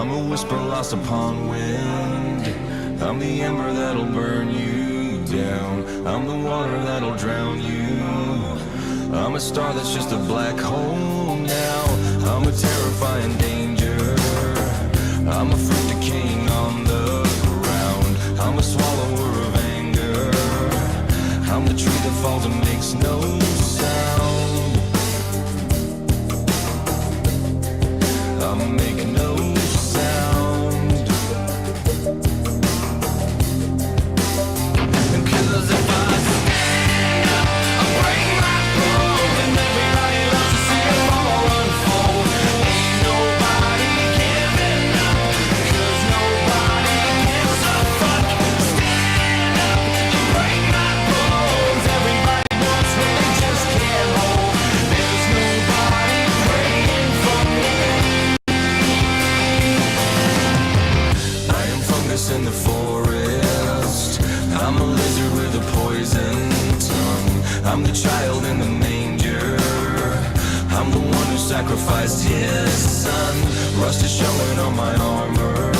I'm a whisper lost upon wind. I'm the ember that'll burn you down. I'm the water that'll drown you. I'm a star that's just a black hole now. I'm a terrifying danger. I'm a fruit decaying on the ground. I'm a swallower of anger. I'm the tree that falls and makes no sound. I make no sound. 'Cause if I stand up, I break my bones, and everybody loves to see them all unfold. Ain't nobody giving up, 'cause nobody gives a fuck. Stand up and break my bones. Everybody wants what they just can't hold. There's nobody praying for me. I am fungus in the forest. I'm a lizard with a poison tongue. I'm the child in the manger. I'm the one who sacrificed his son. Rust is showing on my armor.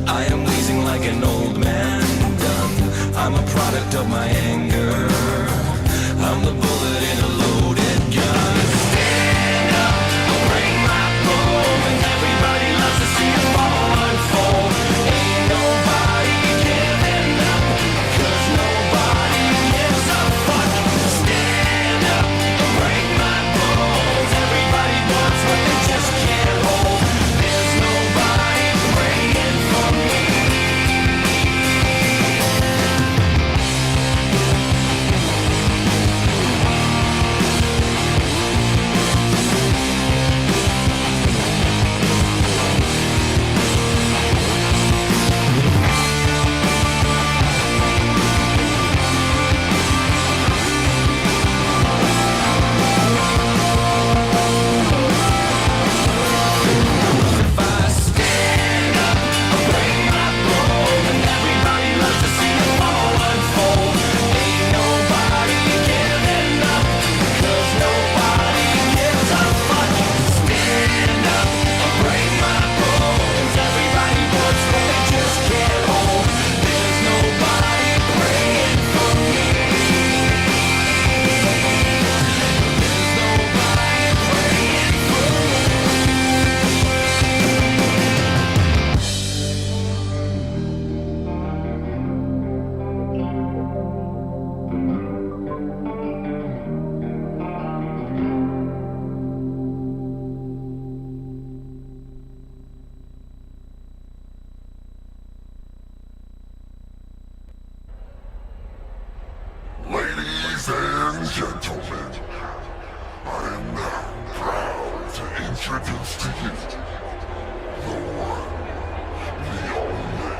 I am wheezing like an old man done. I'm a product of my anger. I'm the bullet in a loaded gun. Stand up, I'll break my bone, and everybody loves to see them all unfold. Ain't nobody giving up, 'cause nobody gives a fuck. Stand up, I'll break my bones. Everybody wants what they just can't hold. There's nobody praying for me. If I stand up, I'll break my bones, and everybody loves to see them all unfold. Ain't nobody giving up, 'cause nobody gives a fuck. Stand up, I'll break my bones. Everybody wants what they just can't hold. There's nobody praying for me. There's nobody praying for me. Ladies and gentlemen, I am now proud to introduce to you the one, the only.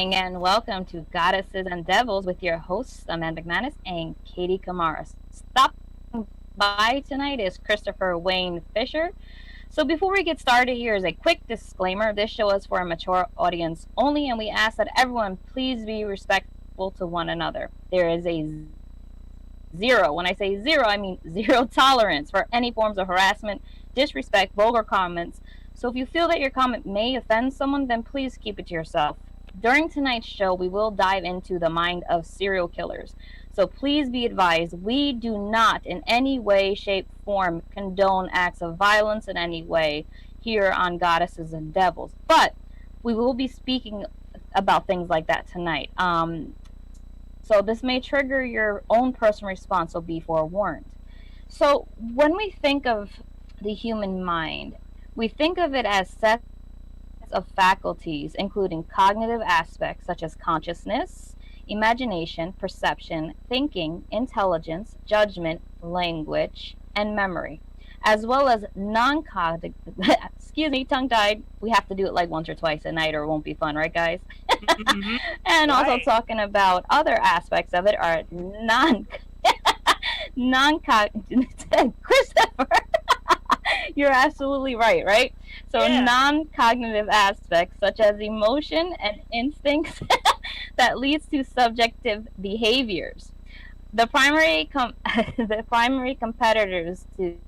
evening and welcome to Goddesses and Devils with your hosts, Amanda Mcmanus and Katie Kamara. Stopping by tonight is Christopher Wayne Fisher. So before we get started, here is a quick disclaimer. This show is for a mature audience only, and we ask that everyone please be respectful to one another. There is a zero, when I say zero, I mean zero tolerance for any forms of harassment, disrespect, vulgar comments. So if you feel that your comment may offend someone, then please keep it to yourself. During tonight's show, we will dive into the mind of serial killers. So please be advised, we do not in any way, shape, form condone acts of violence in any way here on Goddesses and Devils. But we will be speaking about things like that tonight. So this may trigger your own personal response, so be forewarned. So when we think of the human mind, we think of it as sets of faculties, including cognitive aspects such as consciousness, imagination, perception, thinking, intelligence, judgment, language, and memory, as well as non-cognitive, excuse me, tongue-tied. We have to do it like once or twice a night or it won't be fun, right, guys? Mhm. And also Right. talking about other aspects of it are non-cognitive. Christopher, you're absolutely right? So Yeah. non-cognitive aspects such as emotion and instincts that leads to subjective behaviors. The primary the primary competitors to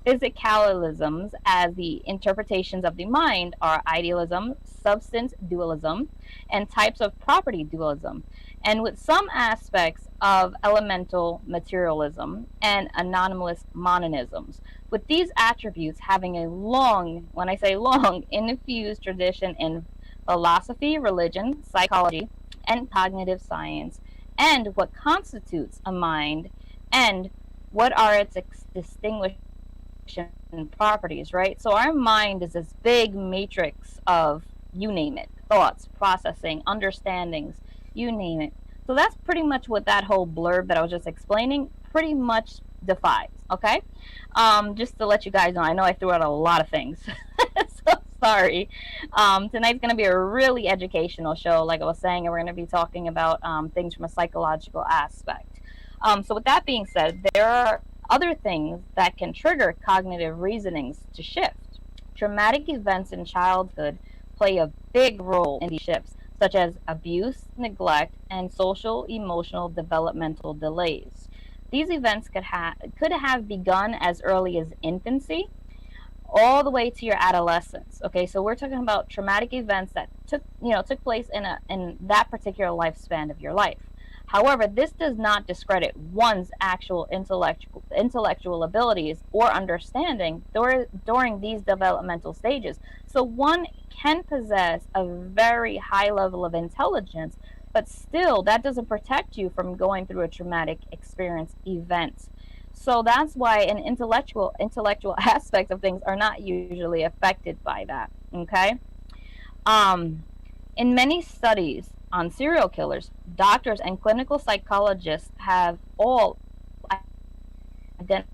physicalisms as the interpretations of the mind are idealism, substance dualism, and types of property dualism, and with some aspects of elemental materialism and anomalous monisms. With these attributes having a long, when I say long, infused tradition in philosophy, religion, psychology, and cognitive science, and what constitutes a mind, and what are its distinguishing properties, right? So our mind is this big matrix of, you name it, thoughts, processing, understandings, you name it. So that's pretty much what that whole blurb that I was just explaining pretty much defies, okay? Just to let you guys know, I know I threw out a lot of things. So sorry. Tonight's going to be a really educational show, like I was saying, and we're going to be talking about things from a psychological aspect. So with that being said, there are other things that can trigger cognitive reasonings to shift. Traumatic events in childhood play a big role in these shifts, such as abuse, neglect, and social emotional developmental delays. These events could have begun as early as infancy all the way to your adolescence. Okay, so we're talking about traumatic events that took place in that particular lifespan of your life. However, this does not discredit one's actual intellectual abilities or understanding during these developmental stages. So one can possess a very high level of intelligence, but still that doesn't protect you from going through a traumatic experience event. So that's why an intellectual aspects of things are not usually affected by that. Okay. In many studies on serial killers, doctors and clinical psychologists have all identified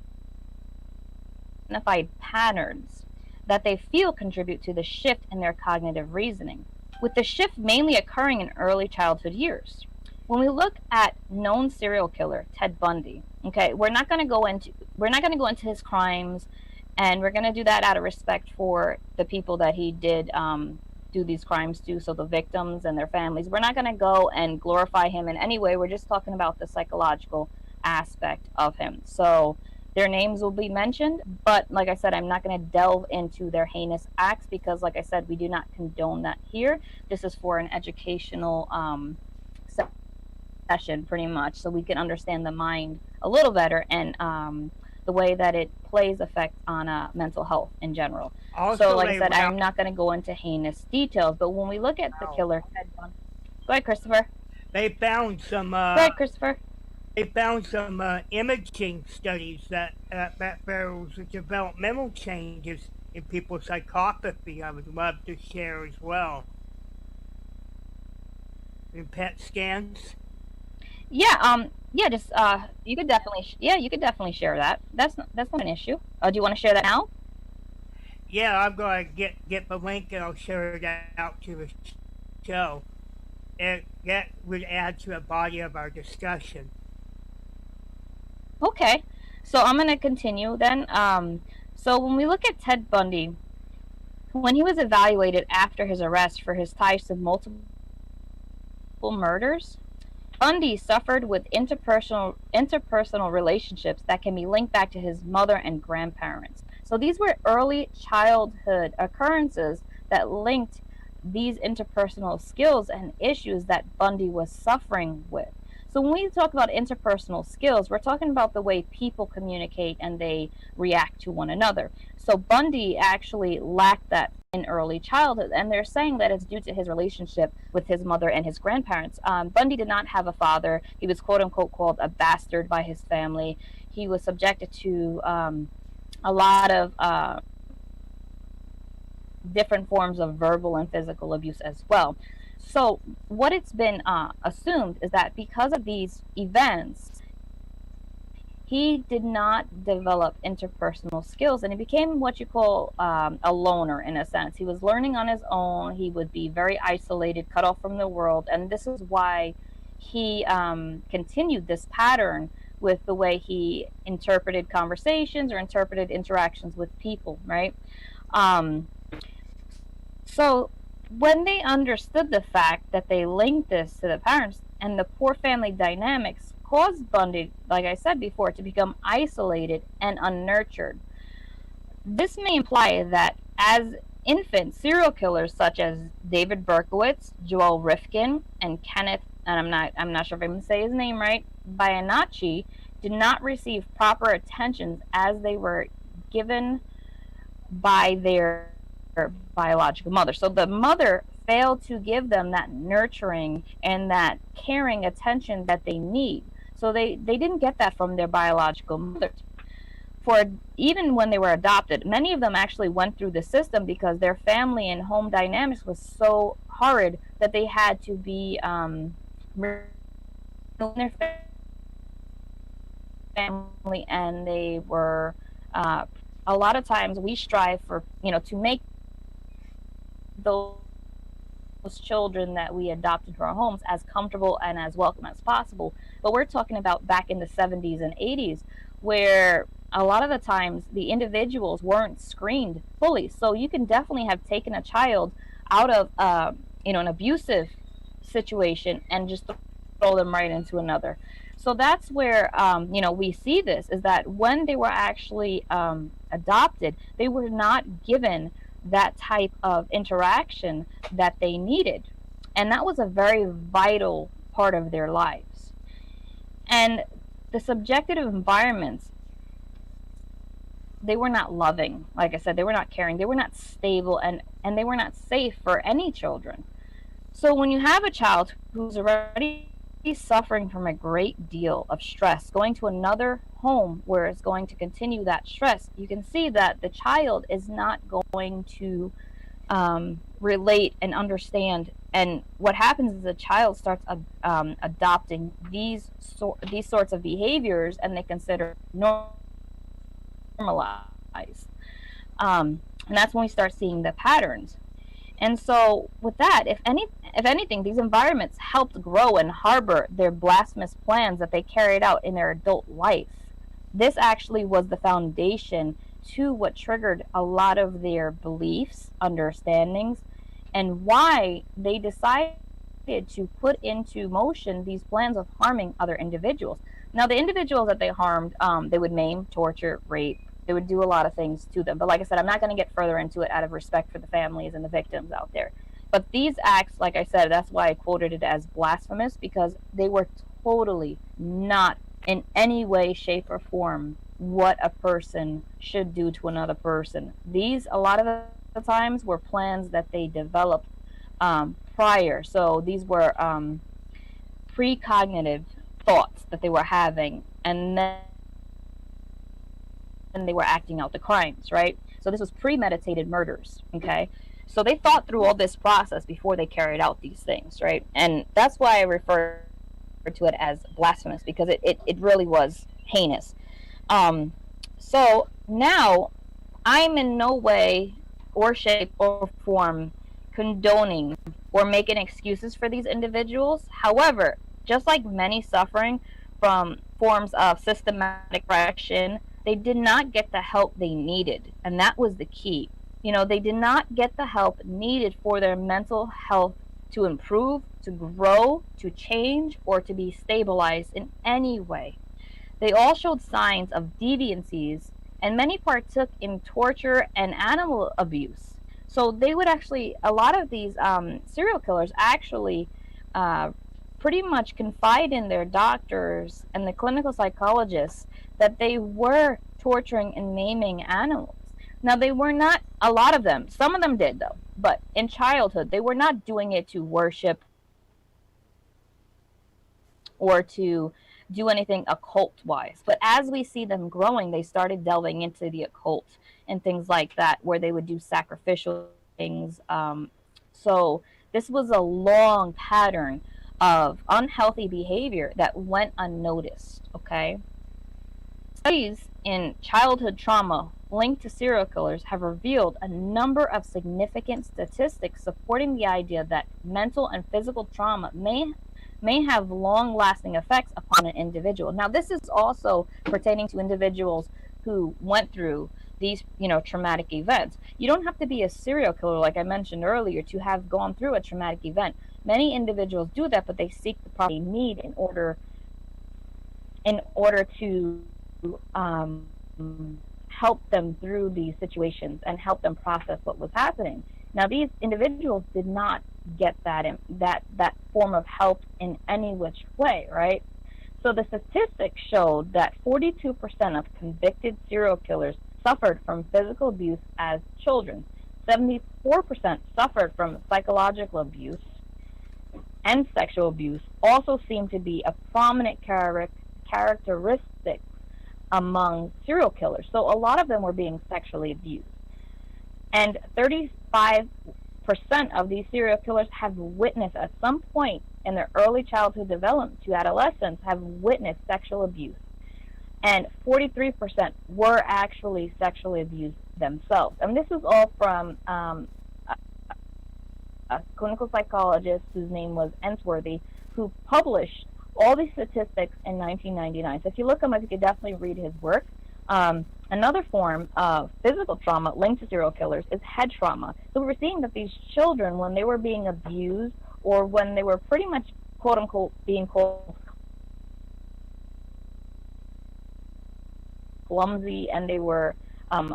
patterns that they feel contribute to the shift in their cognitive reasoning, with the shift mainly occurring in early childhood years. When we look at known serial killer Ted Bundy, okay, we're not going to go into his crimes, and we're going to do that out of respect for the people that he did do these crimes to, so the victims and their families. We're not going to go and glorify him in any way. We're just talking about the psychological aspect of him. So their names will be mentioned, but like I said, I'm not going to delve into their heinous acts because, like I said, we do not condone that here. This is for an educational session, pretty much, so we can understand the mind a little better and the way that it plays effect on mental health in general. Also, So, like I they said, I'm found, not going to go into heinous details, but when we look at the killer, go ahead, Christopher. they found some Go ahead, Christopher. imaging studies that there was developmental changes in people's psychopathy. I would love to share as well. In PET scans. Yeah, just you could definitely share that. That's not an issue. Do you want to share that now? Yeah, I'm gonna get the link and I'll share it out to the show. that would add to the body of our discussion. Okay, so I'm going to continue then. So when we look at Ted Bundy, when he was evaluated after his arrest for his ties to multiple murders, Bundy suffered with interpersonal relationships that can be linked back to his mother and grandparents. So these were early childhood occurrences that linked these interpersonal skills and issues that Bundy was suffering with. So when we talk about interpersonal skills, we're talking about the way people communicate and they react to one another. So Bundy actually lacked that in early childhood, and they're saying that it's due to his relationship with his mother and his grandparents. Bundy did not have a father. He was quote unquote called a bastard by his family. He was subjected to a lot of different forms of verbal and physical abuse as well. So what it's been assumed is that because of these events, he did not develop interpersonal skills, and he became what you call a loner in a sense. He was learning on his own. He would be very isolated, cut off from the world, and this is why he continued this pattern with the way he interpreted conversations or interpreted interactions with people, right? So when they understood the fact that they linked this to the parents and the poor family dynamics caused Bundy, like I said before, to become isolated and unnurtured. This may imply that as infants, serial killers such as David Berkowitz, Joel Rifkin, and Kenneth, and I'm not sure if I'm going to say his name right, Bianchi, did not receive proper attention as they were given by their biological mother. So the mother failed to give them that nurturing and that caring attention that they need. So they didn't get that from their biological mothers. For even when they were adopted, many of them actually went through the system because their family and home dynamics was so horrid that they had to be their family, and they were a lot of times we strive for to make those children that we adopt into our homes as comfortable and as welcome as possible. But we're talking about back in the 70s and 80s, where a lot of the times the individuals weren't screened fully. So you can definitely have taken a child out of an abusive situation and just throw them right into another. So that's where we see this, is that when they were actually adopted, they were not given that type of interaction that they needed, and that was a very vital part of their lives. And the subjective environments, they were not loving. Like I said, they were not caring, they were not stable, and they were not safe for any children. So when you have a child who's already suffering from a great deal of stress, going to another home where it's going to continue that stress, you can see that the child is not going to relate and understand. And what happens is the child starts adopting these sorts of behaviors, and they consider normalized. And that's when we start seeing the patterns. And so with that, if anything, these environments helped grow and harbor their blasphemous plans that they carried out in their adult life. This actually was the foundation to what triggered a lot of their beliefs, understandings, and why they decided to put into motion these plans of harming other individuals. Now, the individuals that they harmed, they would maim, torture, rape. They would do a lot of things to them. But like I said, I'm not going to get further into it out of respect for the families and the victims out there. But these acts, like I said, that's why I quoted it as blasphemous, because they were totally not in any way, shape, or form what a person should do to another person. These, a lot of the times, were plans that they developed prior. So these were precognitive thoughts that they were having, and then they were acting out the crimes, right? So this was premeditated murders, okay? So they thought through all this process before they carried out these things, right? And that's why I refer to it as blasphemous, because it really was heinous. So now I'm in no way or shape or form condoning or making excuses for these individuals. However, just like many suffering from forms of systematic depression, they did not get the help they needed. And that was the key. They did not get the help needed for their mental health to improve, to grow, to change, or to be stabilized in any way. They all showed signs of deviancies, and many partook in torture and animal abuse. So they would actually, a lot of these serial killers actually uh, pretty much confide in their doctors and the clinical psychologists that they were torturing and maiming animals. Now, they were not, a lot of them, some of them did though, but in childhood, they were not doing it to worship or to do anything occult wise. But as we see them growing, they started delving into the occult and things like that, where they would do sacrificial things. So this was a long pattern of unhealthy behavior that went unnoticed. Okay. Studies in childhood trauma linked to serial killers have revealed a number of significant statistics supporting the idea that mental and physical trauma may have long-lasting effects upon an individual. Now, this is also pertaining to individuals who went through these, traumatic events. You don't have to be a serial killer, like I mentioned earlier, to have gone through a traumatic event. Many individuals do that, but they seek the proper need in order to help them through these situations and help them process what was happening. Now, these individuals did not get that form of help in any which way, right? So the statistics showed that 42% of convicted serial killers suffered from physical abuse as children. 74% suffered from psychological abuse, and sexual abuse also seemed to be a prominent characteristic among serial killers. So a lot of them were being sexually abused. And 35% of these serial killers have witnessed at some point in their early childhood development to adolescence have witnessed sexual abuse. And 43% were actually sexually abused themselves. And this is all from a clinical psychologist whose name was Ensworthy, who published all these statistics in 1999. So if you look him up, you could definitely read his work. Another form of physical trauma linked to serial killers is head trauma. So we were seeing that these children, when they were being abused or when they were pretty much, quote unquote, being called clumsy, and they were,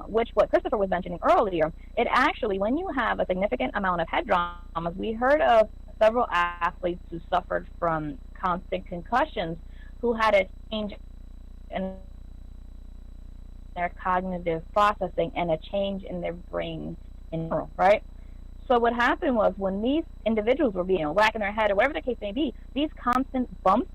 which what Christopher was mentioning earlier, it actually, when you have a significant amount of head traumas, we heard of several athletes who suffered from constant concussions who had a change in their cognitive processing and a change in their brain in general, right? So what happened was, when these individuals were being whacking their head or whatever the case may be, these constant bumps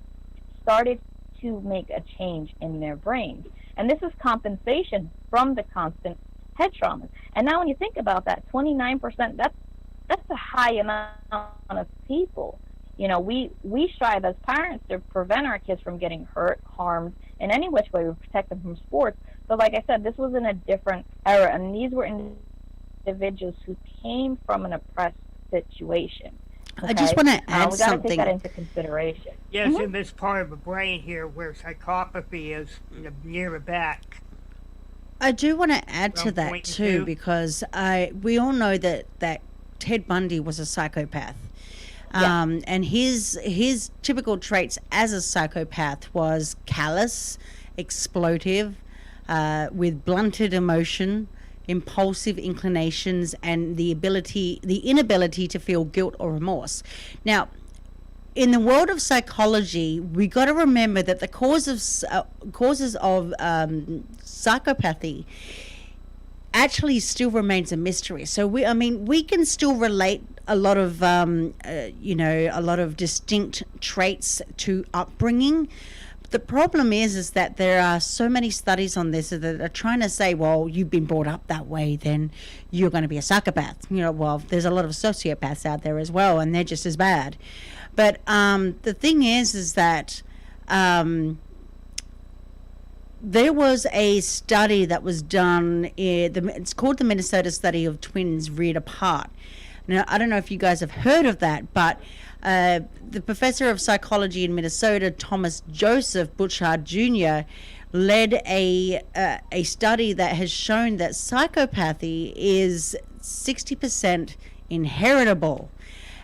started to make a change in their brains. And this is compensation from the constant head traumas. And now when you think about that, 29%, that's a high amount of people. We strive as parents to prevent our kids from getting hurt, harmed in any which way. We protect them from sports. So like I said, this was in a different era, and these were individuals who came from an oppressed situation. Okay? I just want to add we got to something. take that into consideration. Yes, in this part of the brain here where psychopathy is near the back. I do want to add to Around that point too, two. because we all know that Ted Bundy was a psychopath. Yeah. And his typical traits as a psychopath was callous, exploitive, with blunted emotion, impulsive inclinations, and the inability to feel guilt or remorse. Now, in the world of psychology, we got to remember that the causes of psychopathy actually still remains a mystery. So we can still relate a lot of a lot of distinct traits to upbringing. The problem is that there are so many studies on this that are trying to say, well, you've been brought up that way, then you're going to be a psychopath. Well, there's a lot of sociopaths out there as well, and they're just as bad. But the thing is that there was a study that was done. It's called the Minnesota Study of Twins Reared Apart. Now, I don't know if you guys have heard of that, but the professor of psychology in Minnesota, Thomas Joseph Butchard Jr., led a study that has shown that psychopathy is 60% inheritable.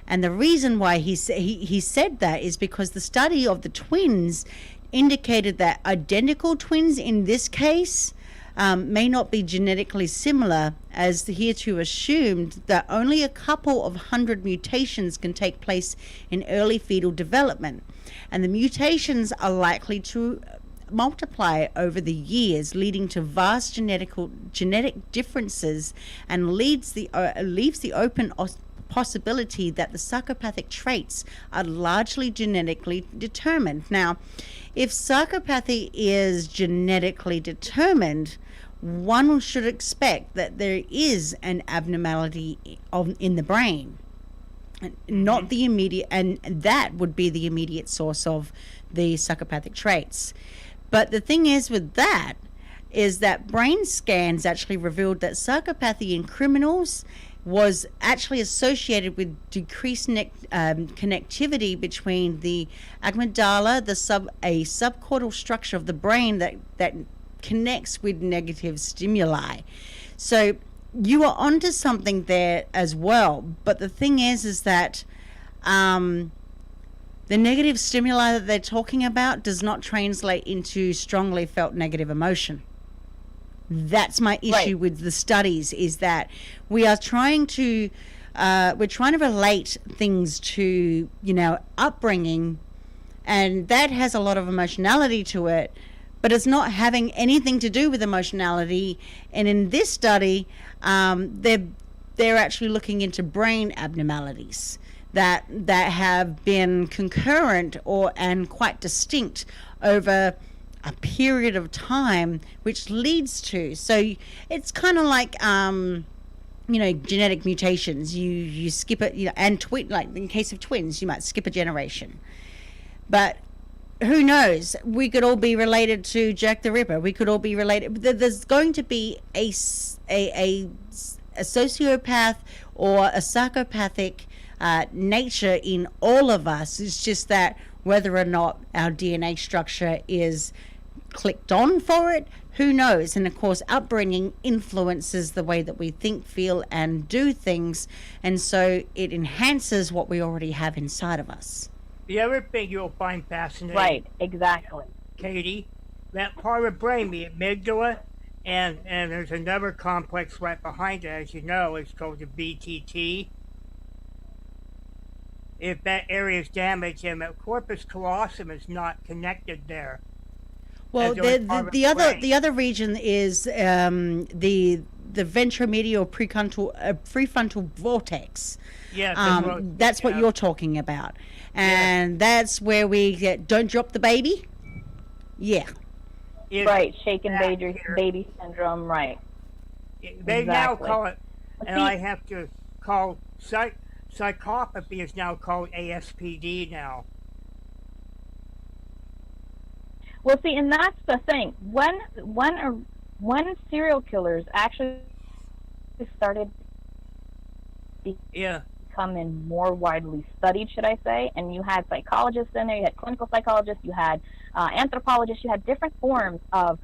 And the reason why he said that is because the study of the twins indicated that identical twins in this case may not be genetically similar, as hereto assumed that only a couple of 100 mutations can take place in early fetal development. And the mutations are likely to multiply over the years, leading to vast genetic differences, and leaves the open possibility that the psychopathic traits are largely genetically determined. Now, if psychopathy is genetically determined, one should expect that there is an abnormality in the brain, not the immediate, and that would be the immediate source of the psychopathic traits. But the thing is with that is that brain scans actually revealed that psychopathy in criminals was actually associated with decreased connectivity between the amygdala, a subcortical structure of the brain that connects with negative stimuli. So you are onto something there as well. But the thing is that the negative stimuli that they're talking about does not translate into strongly felt negative emotion. That's my issue with the studies, is that we are trying to relate things to, upbringing, and that has a lot of emotionality to it, but it's not having anything to do with emotionality. And in this study, they're actually looking into brain abnormalities that have been concurrent and quite distinct over a period of time, which leads to, so it's kind of like genetic mutations. You skip it, and like in case of twins, you might skip a generation, but who knows, we could all be related to Jack the Ripper. We could all be related. There's going to be a sociopath or a psychopathic nature in all of us. It's just that whether or not our DNA structure is clicked on for it, who knows? And of course, upbringing influences the way that we think, feel, and do things, and so it enhances what we already have inside of us. The other thing you'll find fascinating, Right, exactly. Katie, that part of the brain, the amygdala, and there's another complex right behind it, as you know, it's called the VTT. If that area is damaged and the corpus callosum is not connected there. Well, the other region is the ventromedial prefrontal vortex. Yeah, that's what you're talking about, and that's where we get don't drop the baby. Yeah. Right, shaken baby syndrome. Right. They now call it, and I have to call psychopathy is now called ASPD now. Well, see, and that's the thing. When serial killers actually started becoming more widely studied, should I say, and you had psychologists in there, you had clinical psychologists, you had anthropologists, you had different forms of,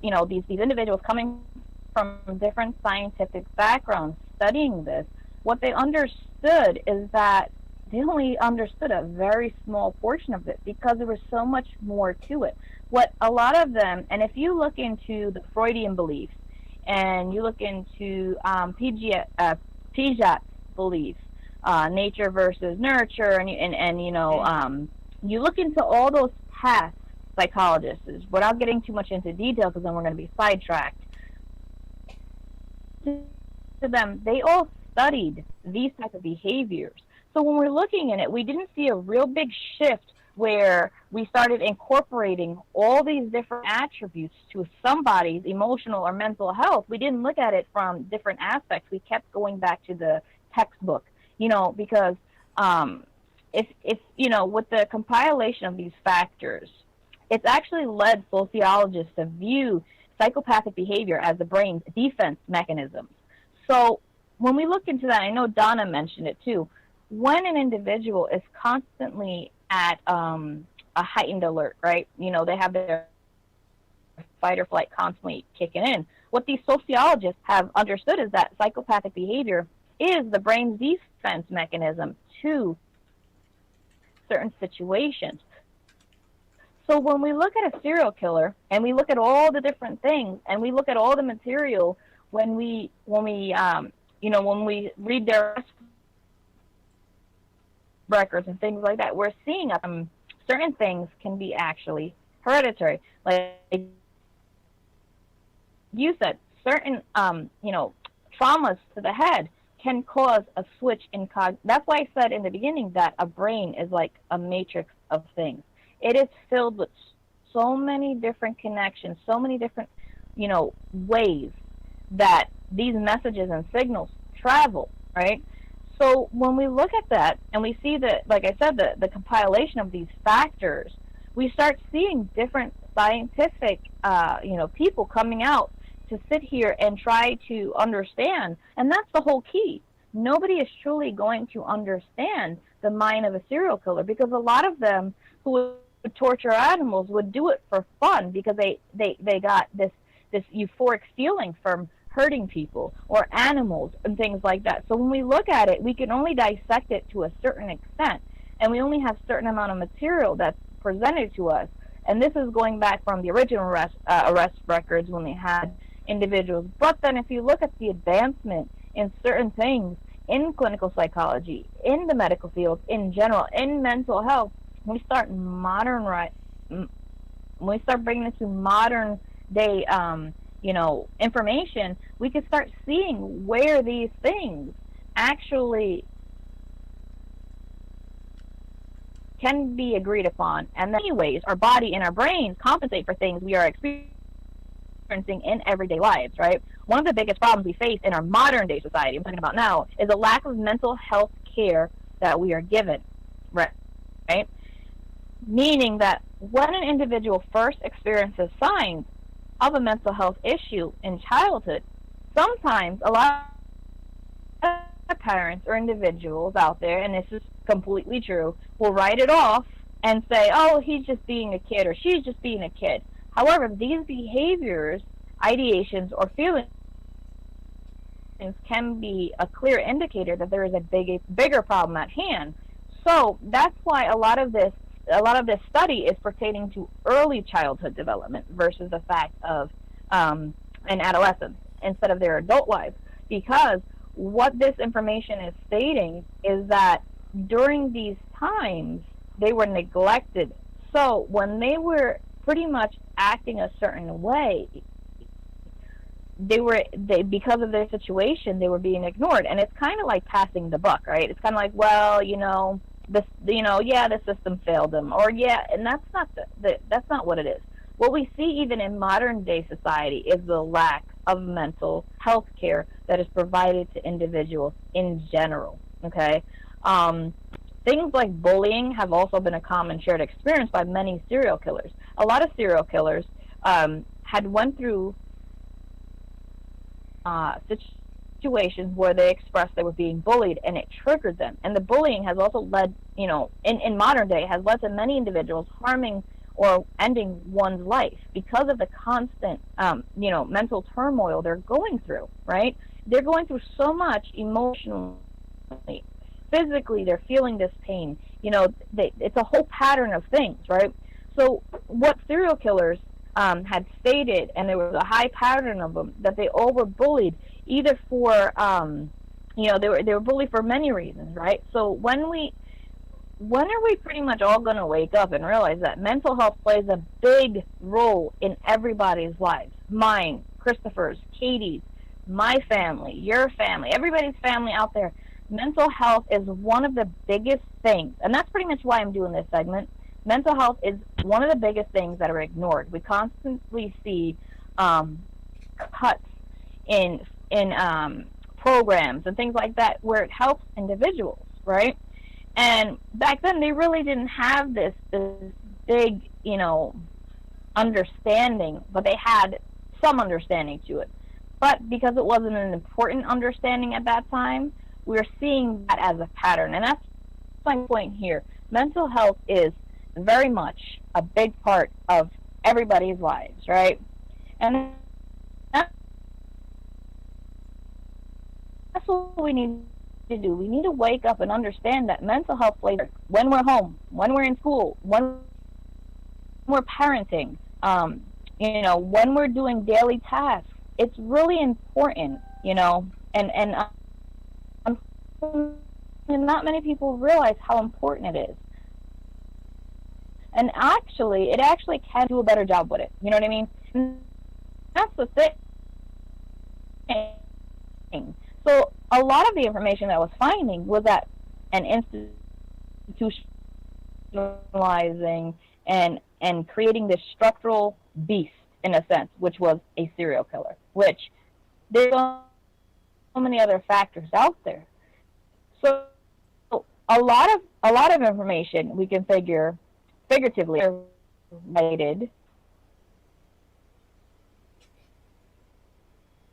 these individuals coming from different scientific backgrounds studying this. What they understood is that they only understood a very small portion of it because there was so much more to it. What a lot of them, and if you look into the Freudian beliefs and you look into Piaget's beliefs, nature versus nurture, and you look into all those past psychologists, without getting too much into detail because then we're going to be sidetracked. To them, they all studied these types of behaviors. So when we're looking at it, we didn't see a real big shift where we started incorporating all these different attributes to somebody's emotional or mental health. We didn't look at it from different aspects. We kept going back to the textbook, because if with the compilation of these factors, it's actually led sociologists to view psychopathic behavior as the brain's defense mechanism. So when we look into that, I know Donna mentioned it too. When an individual is constantly at a heightened alert, right? They have their fight or flight constantly kicking in. What these sociologists have understood is that psychopathic behavior is the brain's defense mechanism to certain situations. So when we look at a serial killer and we look at all the different things and we look at all the material when we read their records and things like that, we're seeing certain things can be actually hereditary. Like you said, certain traumas to the head can cause a switch in That's why I said in the beginning that a brain is like a matrix of things. It is filled with so many different connections, so many different, ways that these messages and signals travel, right? So when we look at that and we see that, like I said, the compilation of these factors, we start seeing different scientific, people coming out to sit here and try to understand. And that's the whole key. Nobody is truly going to understand the mind of a serial killer, because a lot of them who would torture animals would do it for fun because they got this euphoric feeling from hurting people or animals and things like that. So when we look at it, we can only dissect it to a certain extent, and we only have a certain amount of material that's presented to us. And this is going back from the original arrest records when they had individuals. But then if you look at the advancement in certain things in clinical psychology, in the medical field in general, in mental health, when we start bringing it to modern day information, we can start seeing where these things actually can be agreed upon. And in many ways, our body and our brains compensate for things we are experiencing in everyday lives, right? One of the biggest problems we face in our modern day society, I'm talking about now, is a lack of mental health care that we are given, right? Meaning that when an individual first experiences signs of a mental health issue in childhood, sometimes a lot of parents or individuals out there, and this is completely true, will write it off and say, oh, he's just being a kid or she's just being a kid. However, these behaviors, ideations, or feelings can be a clear indicator that there is a bigger problem at hand. So that's why a lot of this study is pertaining to early childhood development versus the fact of an adolescence instead of their adult lives. Because what this information is stating is that during these times, they were neglected. So when they were pretty much acting a certain way, because of their situation, they were being ignored. And it's kind of like passing the buck, right? It's kind of like, well, the system failed them, or and that's not what it is. What we see even in modern day society is the lack of mental health care that is provided to individuals in general. Okay, things like bullying have also been a common shared experience by many serial killers. A lot of serial killers had went through situations where they expressed they were being bullied, and it triggered them. And the bullying has also led, in modern day, has led to many individuals harming or ending one's life because of the constant, mental turmoil they're going through, right? They're going through so much emotionally, physically, they're feeling this pain. It's a whole pattern of things, right? So what serial killers had stated, and there was a high pattern of them, that they all were bullied either for, they were bullied for many reasons, right? So when are we pretty much all going to wake up and realize that mental health plays a big role in everybody's lives? Mine, Christopher's, Katie's, my family, your family, everybody's family out there. Mental health is one of the biggest things, and that's pretty much why I'm doing this segment. Mental health is one of the biggest things that are ignored. We constantly see cuts in programs and things like that where it helps individuals, right? And back then they really didn't have this big, understanding, but they had some understanding to it. But because it wasn't an important understanding at that time, we're seeing that as a pattern. And that's my point here. Mental health is very much a big part of everybody's lives, right? And that's what we need to do. We need to wake up and understand that mental health plays when we're home, when we're in school, when we're parenting, when we're doing daily tasks. It's really important, and not many people realize how important it is. And it actually can do a better job with it. You know what I mean? And that's the thing. So a lot of the information that I was finding was that an institutionalizing and creating this structural beast, in a sense, which was a serial killer, which there's so many other factors out there. So a lot of information we can figuratively related,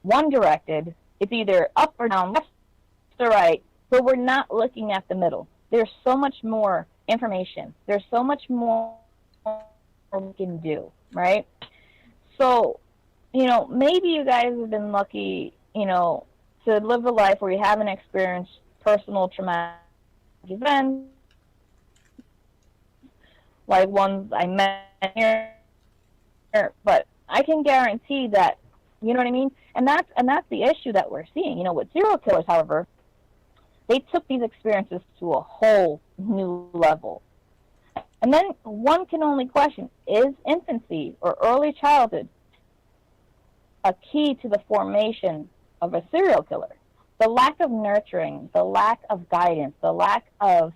one directed. It's either up or down, left or right, but we're not looking at the middle. There's so much more information. There's so much more we can do, right? So, maybe you guys have been lucky, to live a life where you haven't experienced personal traumatic events, like ones I met here, but I can guarantee that, you know what I mean? And that's the issue that we're seeing. With serial killers, however, they took these experiences to a whole new level. And then one can only question, is infancy or early childhood a key to the formation of a serial killer? The lack of nurturing, the lack of guidance, the lack of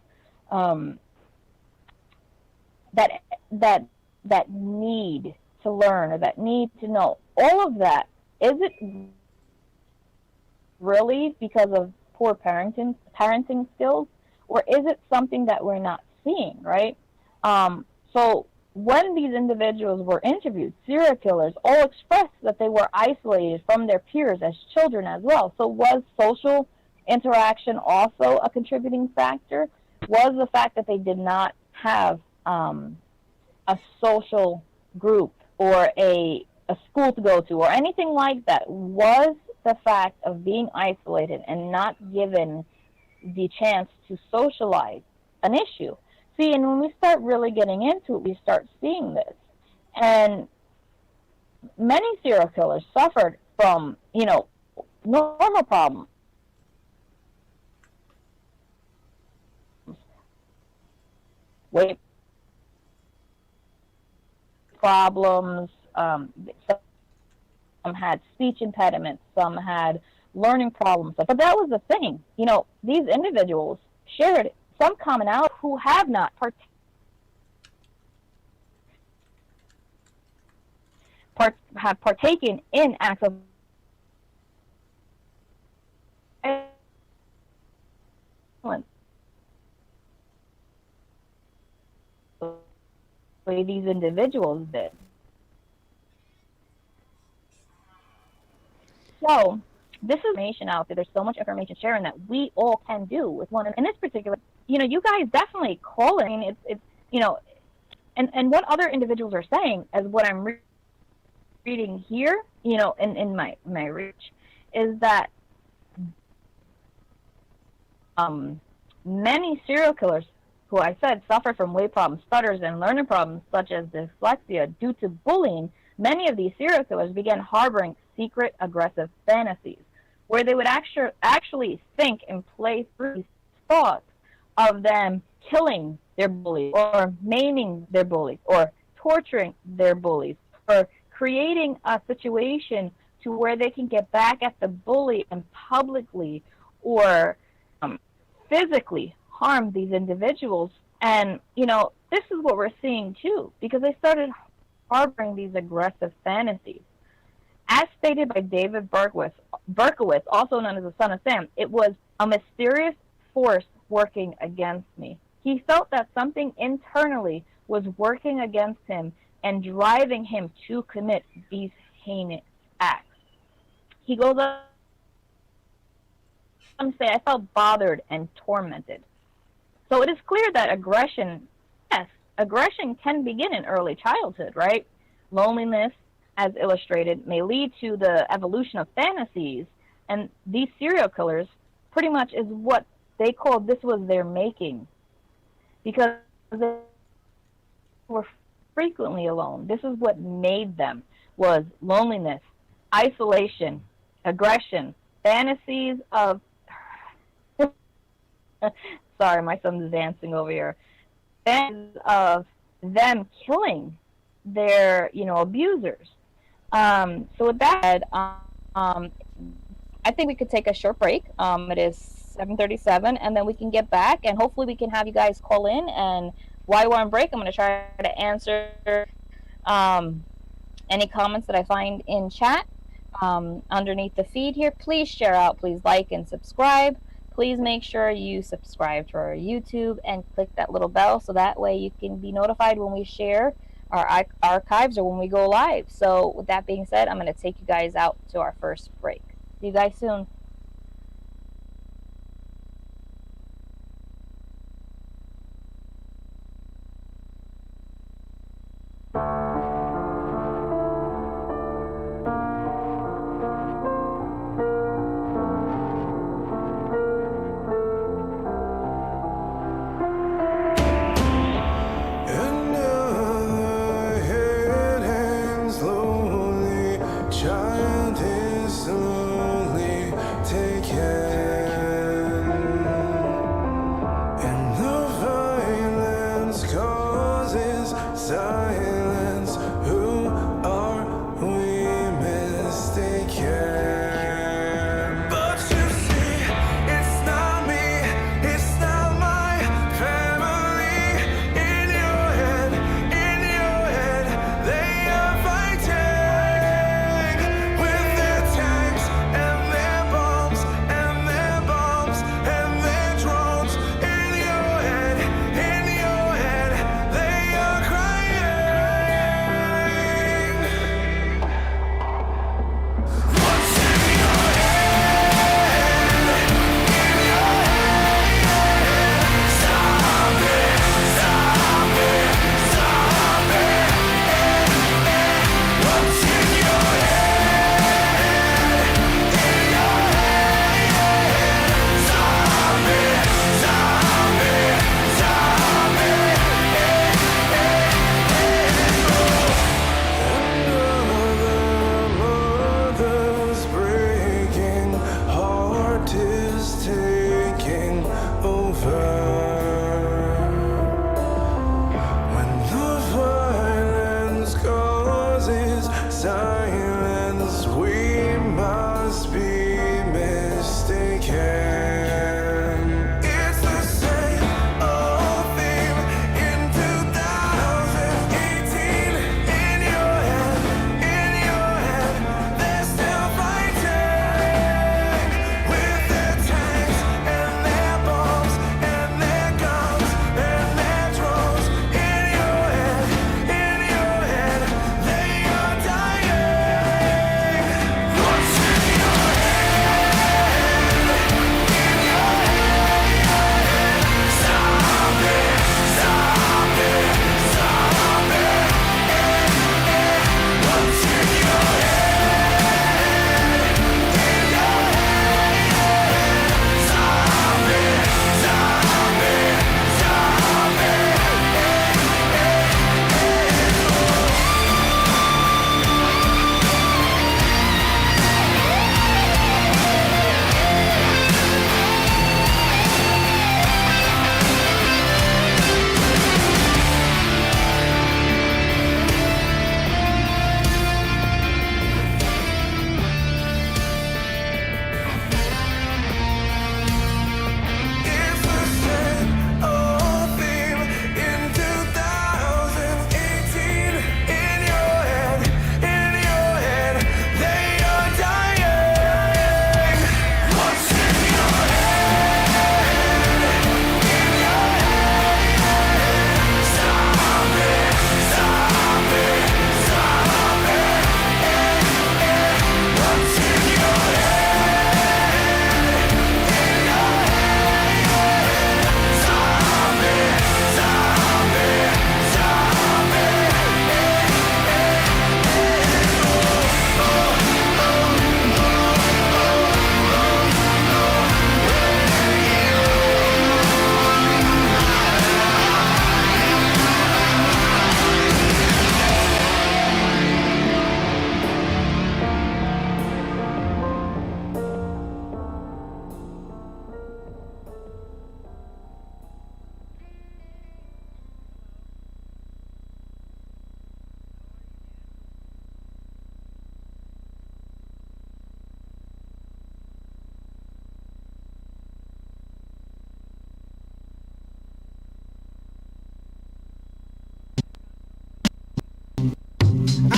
that need to learn or that need to know, all of that, is it really because of poor parenting skills, or is it something that we're not seeing, right? So when these individuals were interviewed, serial killers all expressed that they were isolated from their peers as children as well. So was social interaction also a contributing factor? Was the fact that they did not have a social group or a school to go to or anything like that? Was the fact of being isolated and not given the chance to socialize an issue? See, and when we start really getting into it, we start seeing this. And many serial killers suffered from, normal problems. Weight problems, some had speech impediments, some had learning problems. But that was the thing. These individuals shared some commonality who have not have partaken in acts of violence. The way these individuals did. So this is information out there. There's so much information sharing that we all can do with one. In this particular, you guys definitely call it. I mean, it's and what other individuals are saying, as what I'm reading here, in my reach, is that many serial killers who I said suffer from weight problems, stutters, and learning problems such as dyslexia due to bullying. Many of these serial killers began harboring secret aggressive fantasies where they would actually think and play through thoughts of them killing their bullies or maiming their bullies or torturing their bullies or creating a situation to where they can get back at the bully and publicly or physically harm these individuals. And, this is what we're seeing too, because they started harboring these aggressive fantasies. As stated by David Berkowitz, also known as the Son of Sam, it was a mysterious force working against me. He felt that something internally was working against him and driving him to commit these heinous acts. he goes on to say, I felt bothered and tormented. So it is clear that aggression, yes, aggression can begin in early childhood, right? Loneliness, as illustrated, may lead to the evolution of fantasies, and these serial killers pretty much is what they call this was their making, because they were frequently alone. This is what made them, was loneliness, isolation, aggression, fantasies of sorry, my son's dancing over here. Fantasies of them killing their, abusers. So with that said, I think we could take a short break. It is 7:37, and then we can get back, and hopefully we can have you guys call in. And while we're on break, I'm going to try to answer any comments that I find in chat underneath the feed here. Please share out, please like and subscribe. Please make sure you subscribe to our YouTube and click that little bell so that way you can be notified when we share our archives or when we go live. So with that being said, I'm going to take you guys out to our first break. See you guys soon. Another head hangs slowly, child is slowly taken, and the violence causes silence. Who are we mistaken? But you see, it's not me, it's not my family. In your head, they are fighting with their tanks and their bombs and their bombs and their drones. In your head, they are crying. What's in your What's in your mother's breaking, heart is taking over. When the violence causes silence, we must be mistaken. It's the same old theme in 2018. In your head, they're still fighting with their tanks and their bombs and their guns and their drones. In your head, they are dying.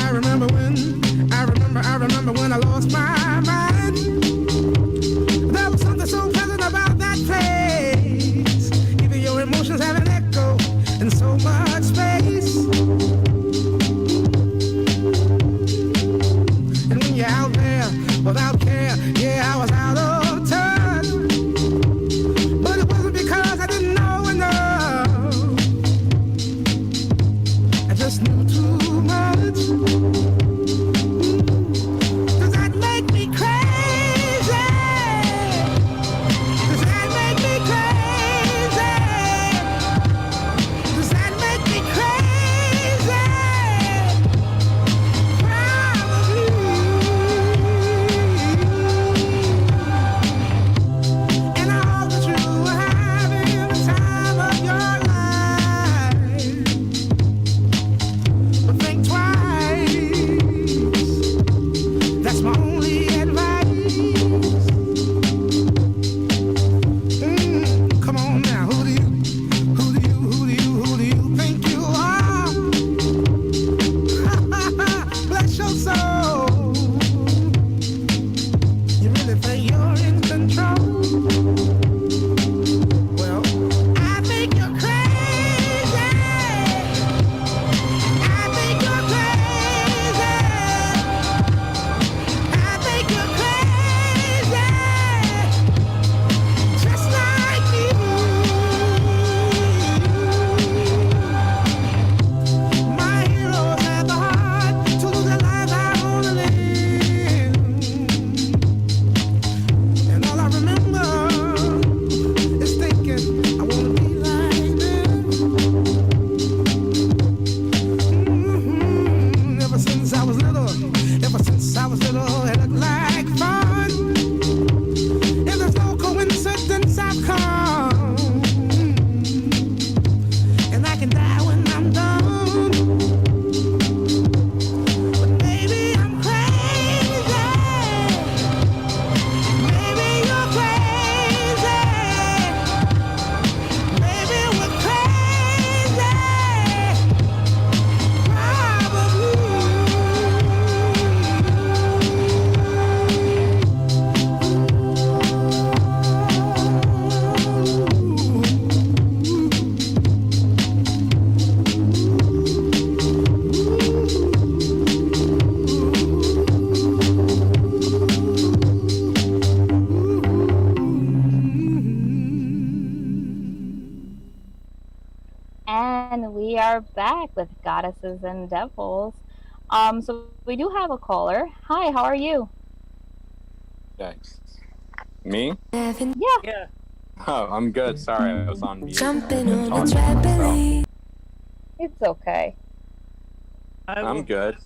I remember when I lost my mind. There was something so pleasant about that place. Even your emotions have an echo in so much space. And when you're out there without care, yeah, I was out of touch. But it wasn't because I didn't know enough. I just knew too much. Does that make me crazy? Does that make me crazy? Does that make me crazy? Probably. And I hope that you are having the time of your life. But think twice. That's my only advice. Come on now, who do you think you are? Bless your soul. You really think you're in control? Well, I think you're crazy. I think you're crazy. I think you're crazy, just like me. My heroes had the heart to lose their lives out on the limb. And all I remember is thinking, I wanna be like them. Ever since I was little, it looked like fun. And there's no coincidence I've come. And I can die when I'm done. But maybe I'm crazy. Maybe you're crazy. Maybe we're crazy. And we are back with Goddesses and Devils. So we do have a caller. Hi, how are you? Thanks. Me? Yeah. Yeah. Oh, I'm good. Sorry, I was on mute. Jumping on Talking a to myself. trampoline. It's okay. I'm good.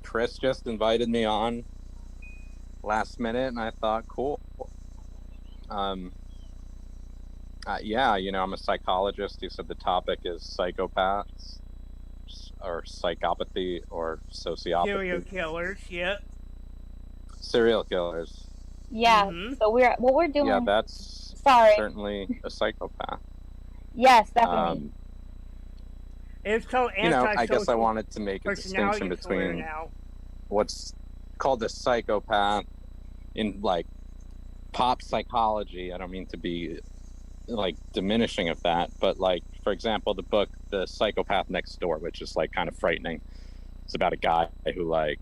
Chris just invited me on last minute, and I thought, cool. Yeah, I'm a psychologist. He said the topic is psychopaths, or psychopathy, or sociopathy. Serial killers, yep. Serial killers. Yeah. Mhm. So what we're doing. Yeah, that's Sorry. certainly a psychopath. Yes, definitely. It's called I guess I antisocial wanted to make a personality distinction disorder between now. what's called a psychopath in like pop psychology. I don't mean to be like diminishing of that, but like, for example, the book The Psychopath Next Door, which is like kind of frightening. It's about a guy who like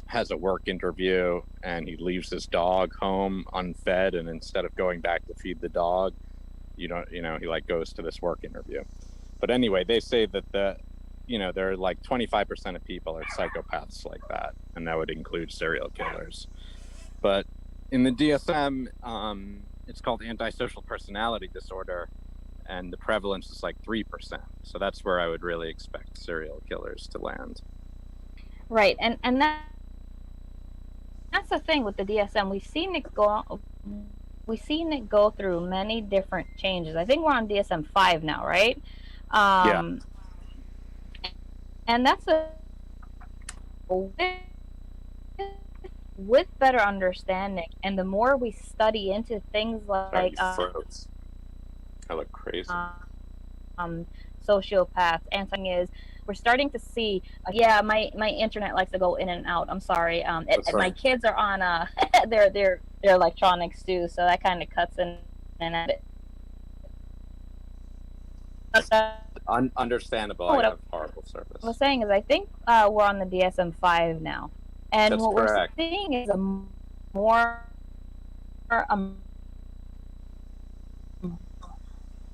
has a work interview and he leaves his dog home unfed, and instead of going back to feed the dog, he like goes to this work interview. But anyway, they say that there are like 25% of people are psychopaths like that, and that would include serial killers. But in the DSM, it's called antisocial personality disorder, and the prevalence is like 3%. So that's where I would really expect serial killers to land. Right. And that's the thing with the DSM. We've seen it go through many different changes. I think we're on DSM 5 now, right? Yeah. And that's with better understanding, and the more we study into things Sorry, like you froze. I look crazy. sociopaths. And something is, we're starting to see. Yeah, my internet likes to go in and out. I'm sorry. My right. kids are on their electronics too, so that kind of cuts in and out. Understandable. What I I have horrible service. was saying is, I think we're on the DSM-5 now, and That's what correct. we're seeing is a more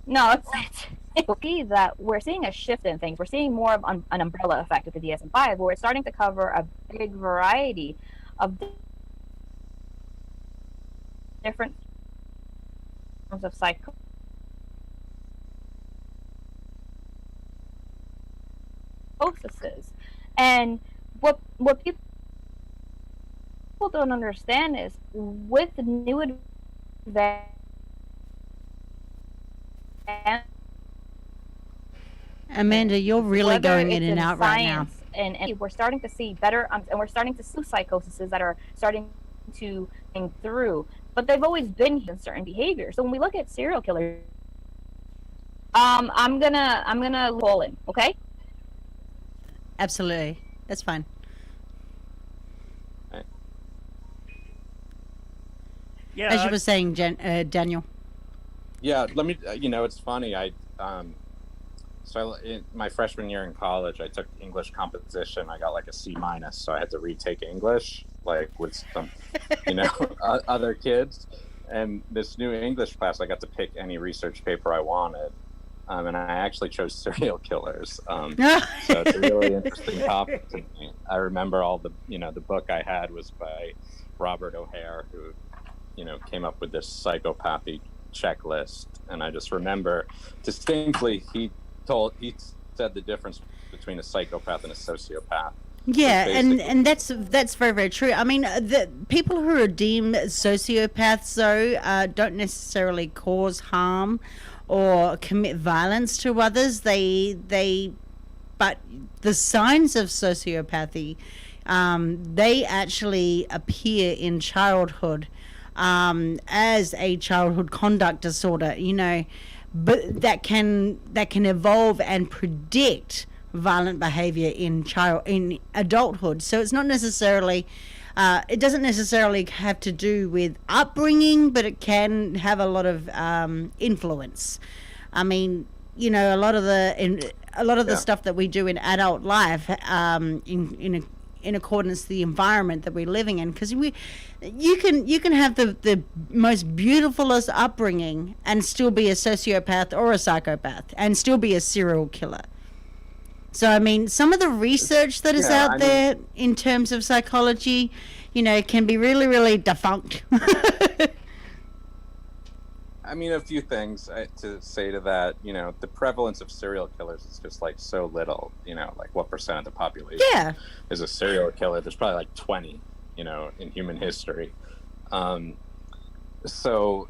no, it's see that we're seeing a shift in things. We're seeing more of an umbrella effect with the DSM-5, where it's starting to cover a big variety of different forms of psychosis. And what people don't understand is, with new advances, Amanda, you're really whether going in it's and out right now. science, and we're starting to see better, and we're starting to see psychoses that are starting to think through, but they've always been in certain behaviors. So when we look at serial killers, I'm gonna call in, okay? Absolutely. That's fine. Yeah, As you were saying, Daniel. Yeah, let me. It's funny. In my freshman year in college, I took English composition. I got like a C-, so I had to retake English, like with some, other kids. And this new English class, I got to pick any research paper I wanted, and I actually chose serial killers. So it's a really interesting topic to me. I remember all the book I had was by Robert O'Hare, who, came up with this psychopathy checklist, and I just remember distinctly he said the difference between a psychopath and a sociopath. Yeah, and that's very, very true. I mean, the people who are deemed sociopaths, though, don't necessarily cause harm or commit violence to others. But the signs of sociopathy, they actually appear in childhood, as a childhood conduct disorder. But that can evolve and predict violent behavior in adulthood. So it's not necessarily it doesn't necessarily have to do with upbringing, but it can have a lot of influence. I mean, a lot of the stuff that we do in adult life, in accordance to the environment that we're living in, because you can have the most beautifulest upbringing and still be a sociopath or a psychopath and still be a serial killer. So I mean, some of the research that is out there in terms of psychology, can be really, really defunct. I mean, a few things to say to that. The prevalence of serial killers is just like so little. Like what percent of the population is a serial killer? There's probably like 20, in human history. So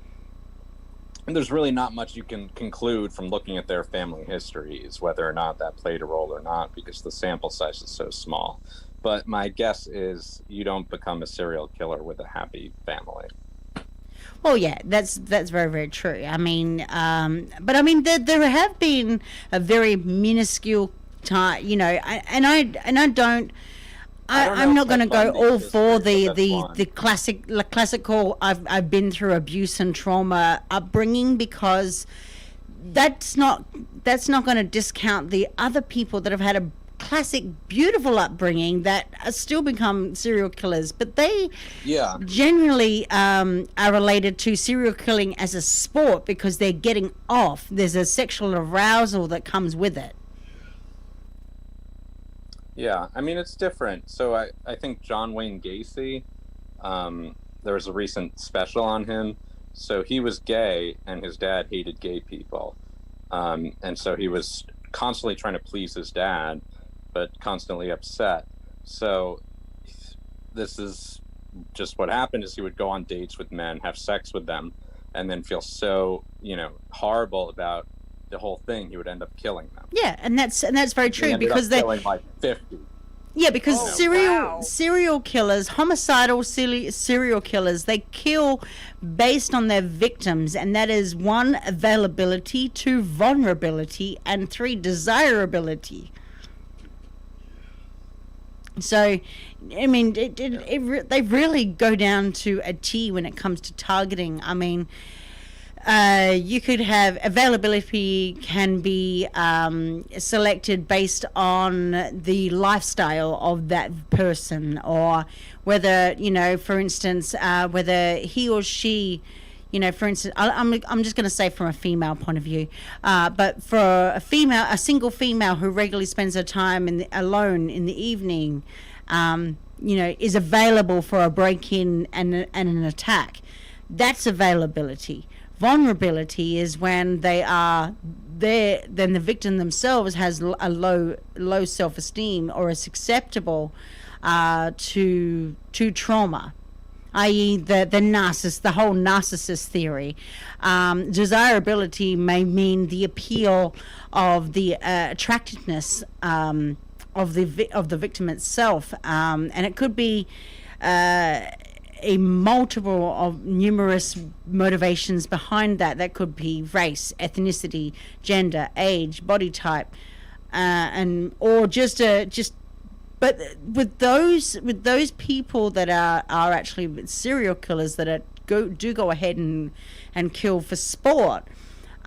there's really not much you can conclude from looking at their family histories, whether or not that played a role or not, because the sample size is so small. But my guess is you don't become a serial killer with a happy family. Well, yeah, that's very, very true. I mean, but I mean, there have been a very minuscule time, I'm not going to go all for the classical. I've been through abuse and trauma upbringing, because that's not going to discount the other people that have had a classic beautiful upbringing that still become serial killers, but they generally are related to serial killing as a sport, because they're getting off. There's a sexual arousal that comes with it. Yeah, I mean, it's different. So I think John Wayne Gacy, there was a recent special on him. So he was gay, and his dad hated gay people, and so he was constantly trying to please his dad, but constantly upset. So this is just what happened, is he would go on dates with men, have sex with them, and then feel so, horrible about the whole thing, he would end up killing them. Yeah, and that's very true, He ended because up they killing like 50. Yeah, because Oh, serial wow. serial killers, homicidal serial killers, they kill based on their victims, and that is 1, availability, 2, vulnerability, and 3, desirability. So, I mean, they really go down to a T when it comes to targeting. I mean, you could have availability can be selected based on the lifestyle of that person, or whether, you know, for instance, whether he or she, you know, for instance, I'm just going to say from a female point of view, but for a single female who regularly spends her time alone in the evening, you know, is available for a break-in and an attack. That's availability. Vulnerability is when they are there, then the victim themselves has a low self-esteem or is susceptible to trauma, i.e. the narcissist, the whole narcissist theory. Desirability may mean the appeal of the attractiveness of the victim itself, and it could be a multiple of numerous motivations behind that. That could be race, ethnicity, gender, age, body type, and or just. But with those people that are actually serial killers that do go ahead and kill for sport,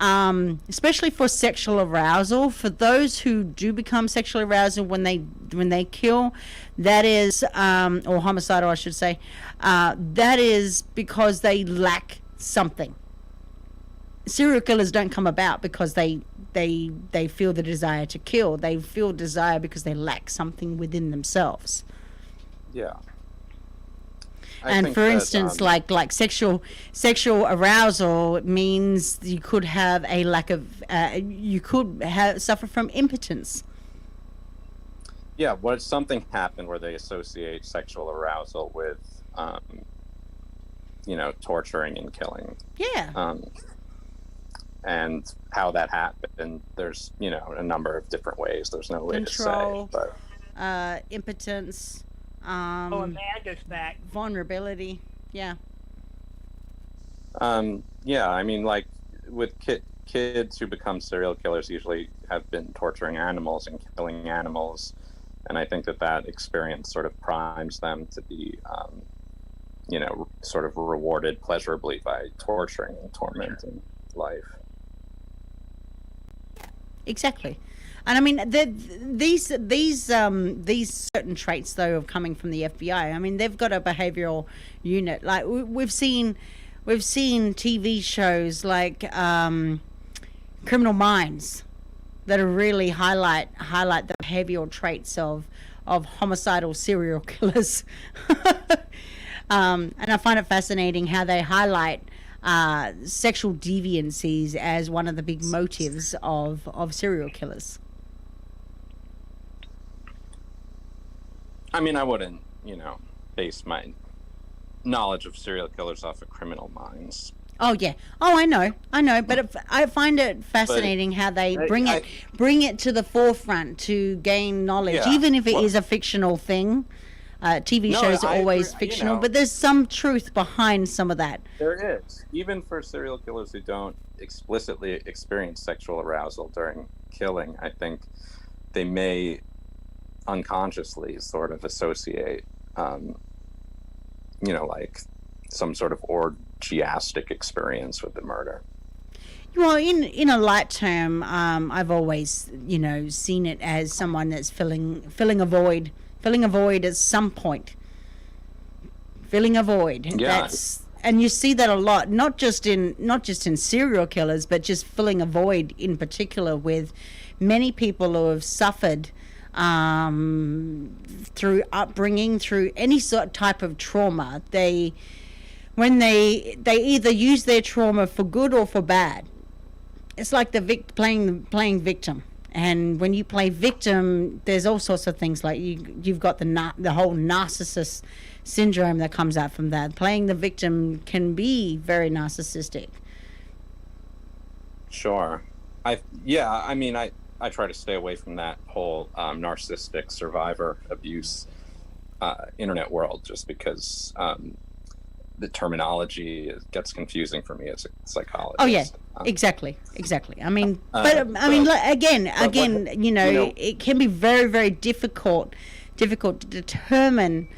especially for sexual arousal. For those who do become sexually aroused when they kill, that is, or homicidal, I should say, that is because they lack something. Serial killers don't come about because they feel the desire to kill. They feel desire because they lack something within themselves. Yeah. And for instance, like sexual arousal means you could have a lack of, you could suffer from impotence. Yeah, what something happened where they associate sexual arousal with, you know, torturing and killing. Yeah. And how that happened, there's, you know, a number of different ways. There's no way Control, to say, but impotence, Amanda's back. vulnerability. Yeah. Yeah, I mean, like with kids who become serial killers usually have been torturing animals and killing animals, and I think that experience sort of primes them to be, you know, sort of rewarded pleasurably by torturing and tormenting life. Exactly. And I mean, these certain traits, though, of coming from the FBI. I mean, they've got a behavioral unit. Like we've seen TV shows like Criminal Minds that are really highlight the behavioral traits of homicidal serial killers. And I find it fascinating how they highlight sexual deviancies as one of the big motives of serial killers. I mean, I wouldn't, you know, base my knowledge of serial killers off of Criminal Minds. Oh yeah. Oh, I know. But I find it fascinating how they bring it to the forefront to gain knowledge, Yeah, even if it is a fictional thing. TV shows are always fictional, but there's some truth behind some of that. There is, even for serial killers who don't explicitly experience sexual arousal during killing. I think they may unconsciously sort of associate, you know, like some sort of orgiastic experience with the murder. Well, in a light term, I've always, you know, seen it as someone that's filling a void at some point. Filling a void. Yeah. And you see that a lot, not just in serial killers, but just filling a void in particular with many people who have suffered through upbringing, through any sort of type of trauma. When they either use their trauma for good or for bad. It's like playing victim. And when you play victim, there's all sorts of things like you've got the whole narcissist syndrome that comes out from that. Playing the victim can be very narcissistic. Sure. I I try to stay away from that whole narcissistic survivor abuse internet world, just because the terminology gets confusing for me as a psychologist. Oh yeah, exactly. I mean, but I mean, again, it can be very, very difficult to determine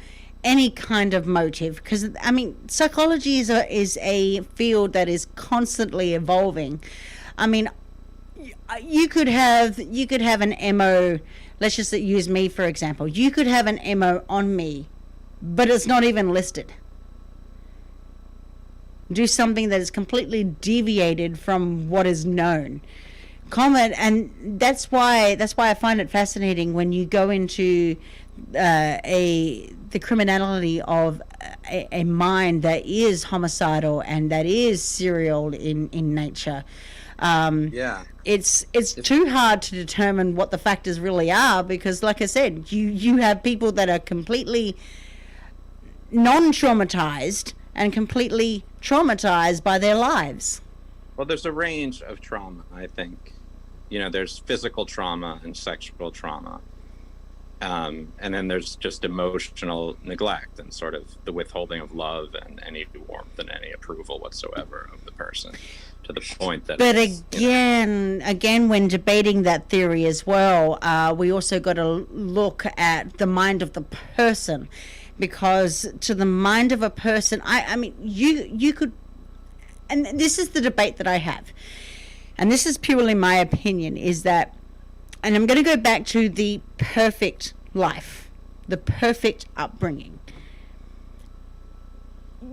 any kind of motive, because I mean, psychology is a field that is constantly evolving. I mean, you could have an MO. Let's just use me for example. You could have an MO on me, but it's not even listed. Do something that is completely deviated from what is known. And that's why I find it fascinating when you go into the criminality of a mind that is homicidal and that is serial in nature. It's too hard to determine what the factors really are, because like I said, you have people that are completely non-traumatized and completely traumatized by their lives. Well, there's a range of trauma, I think. There's physical trauma and sexual trauma. And then there's just emotional neglect and sort of the withholding of love and any warmth and any approval whatsoever of the person, to the point that. But again, when debating that theory as well, we also got to look at the mind of the person, because to the mind of a person, I mean, you could, and this is the debate that I have, and this is purely my opinion, is that, and I'm going to go back to the perfect life, the perfect upbringing.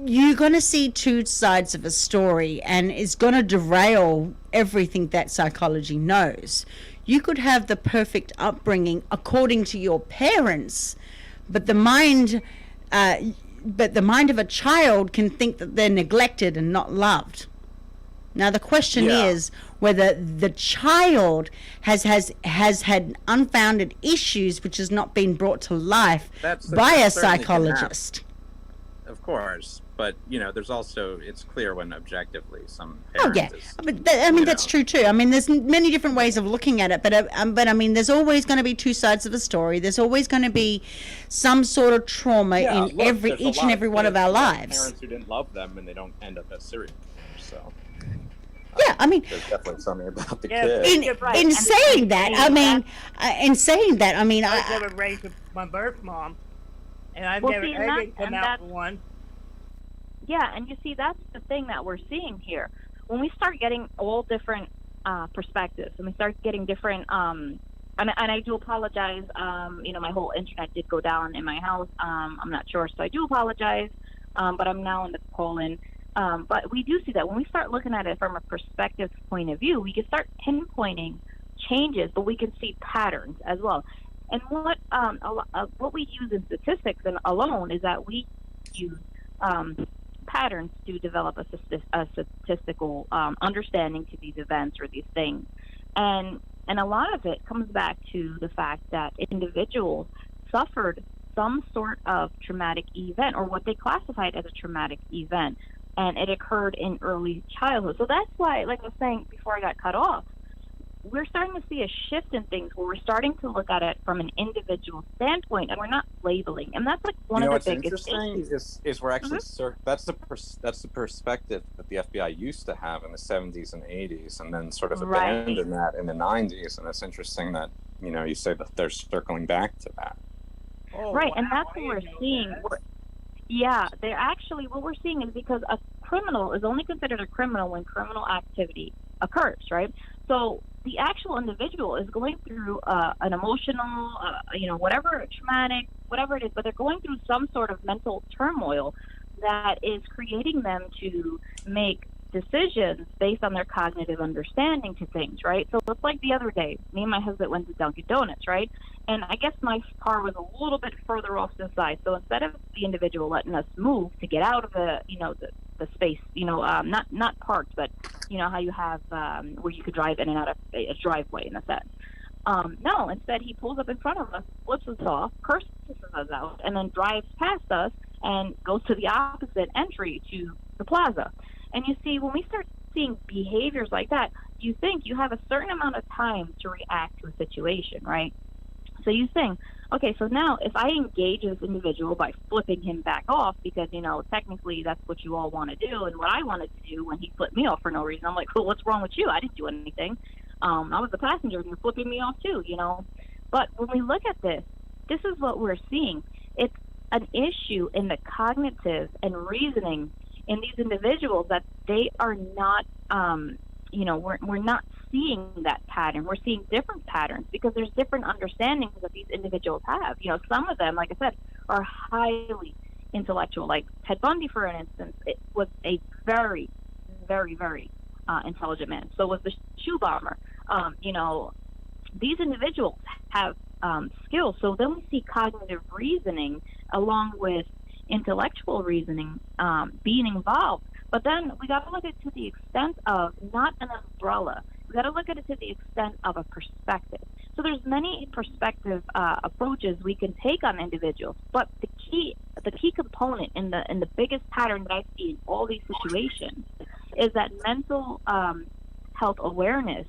You're going to see two sides of a story, and it's going to derail everything that psychology knows. You could have the perfect upbringing according to your parents, but the mind of a child can think that they're neglected and not loved. Now the question is whether the child has had unfounded issues which has not been brought to life by a psychologist. Of course, but there's also, it's clear when objectively some parents that's true too. I mean, there's many different ways of looking at it, but I mean, there's always going to be two sides of a story. There's always going to be some sort of trauma in each and every one of our lives. Parents who didn't love them, and they don't end up as serial killers. So. Yeah, I mean, there's definitely something about the Yeah, kid. in saying that, I mean, I was never raised with my birth mom, and I didn't come out for one. Yeah, and you see, that's the thing that we're seeing here. When we start getting all different perspectives, and we start getting different, and I do apologize, my whole internet did go down in my house. I'm not sure, so I do apologize, but I'm now in the Poland. But we do see that when we start looking at it from a perspective point of view, we can start pinpointing changes, but we can see patterns as well. And what we use in statistics and alone is that we use patterns to develop a statistical understanding to these events or these things. And a lot of it comes back to the fact that individuals suffered some sort of traumatic event, or what they classified as a traumatic event, and it occurred in early childhood. So that's why, like I was saying before I got cut off, we're starting to see a shift in things where we're starting to look at it from an individual standpoint, and we're not labeling. And that's like one of the biggest issues. Is we're actually that's the perspective that the FBI used to have in the 70s and 80s, and then sort of abandoned that in the 90s. And it's interesting that you say that they're circling back to that. Right, and that's what we're seeing. They're actually, what we're seeing is because a criminal is only considered a criminal when criminal activity occurs, right? So the actual individual is going through an emotional, whatever, traumatic, whatever it is, but they're going through some sort of mental turmoil that is creating them to make decisions based on their cognitive understanding to things, right? So it's like the other day, me and my husband went to Dunkin' Donuts, right? And I guess my car was a little bit further off to the side. So instead of the individual letting us move to get out of the space, not parked, but how you have where you could drive in and out of a driveway in a sense. No, instead he pulls up in front of us, flips us off, curses us out, and then drives past us and goes to the opposite entry to the plaza. And you see, when we start seeing behaviors like that, you think you have a certain amount of time to react to a situation, right? So you think, okay, so now if I engage this individual by flipping him back off, because, technically that's what you all want to do, and what I wanted to do when he flipped me off for no reason, I'm like, well, what's wrong with you? I didn't do anything. I was the passenger, and you're flipping me off too, But when we look at this is what we're seeing. It's an issue in the cognitive and reasoning in these individuals that they are not, we're not seeing that pattern. We're seeing different patterns because there's different understandings that these individuals have. Some of them, like I said, are highly intellectual. Like Ted Bundy, for instance, it was a very, very, very intelligent man. So was the shoe bomber. These individuals have skills. So then we see cognitive reasoning along with intellectual reasoning being involved. But then we got to look at it to the extent of not an umbrella. We got to look at it to the extent of a perspective. So there's many perspective approaches we can take on individuals, but the key component in the biggest pattern that I see in all these situations is that mental health awareness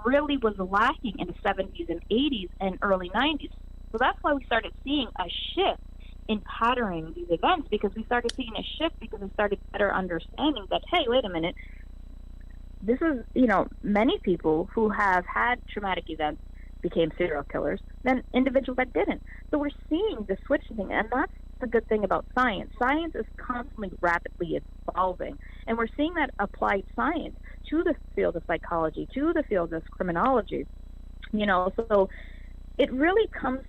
really was lacking in the 70s and 80s and early 90s. So that's why we started seeing a shift in patterning these events, because we started seeing a shift because we started better understanding that, hey, wait a minute, this is, many people who have had traumatic events became serial killers than individuals that didn't. So we're seeing the switching, and that's the good thing about science. Science is constantly rapidly evolving, and we're seeing that applied science to the field of psychology, to the field of criminology. So it really comes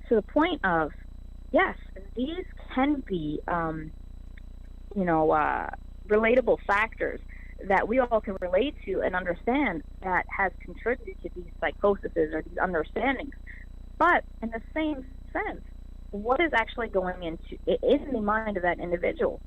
to the point of, yes, these can be, relatable factors that we all can relate to and understand that has contributed to these psychoses or these understandings. But in the same sense, what is actually going into in the mind of that individual?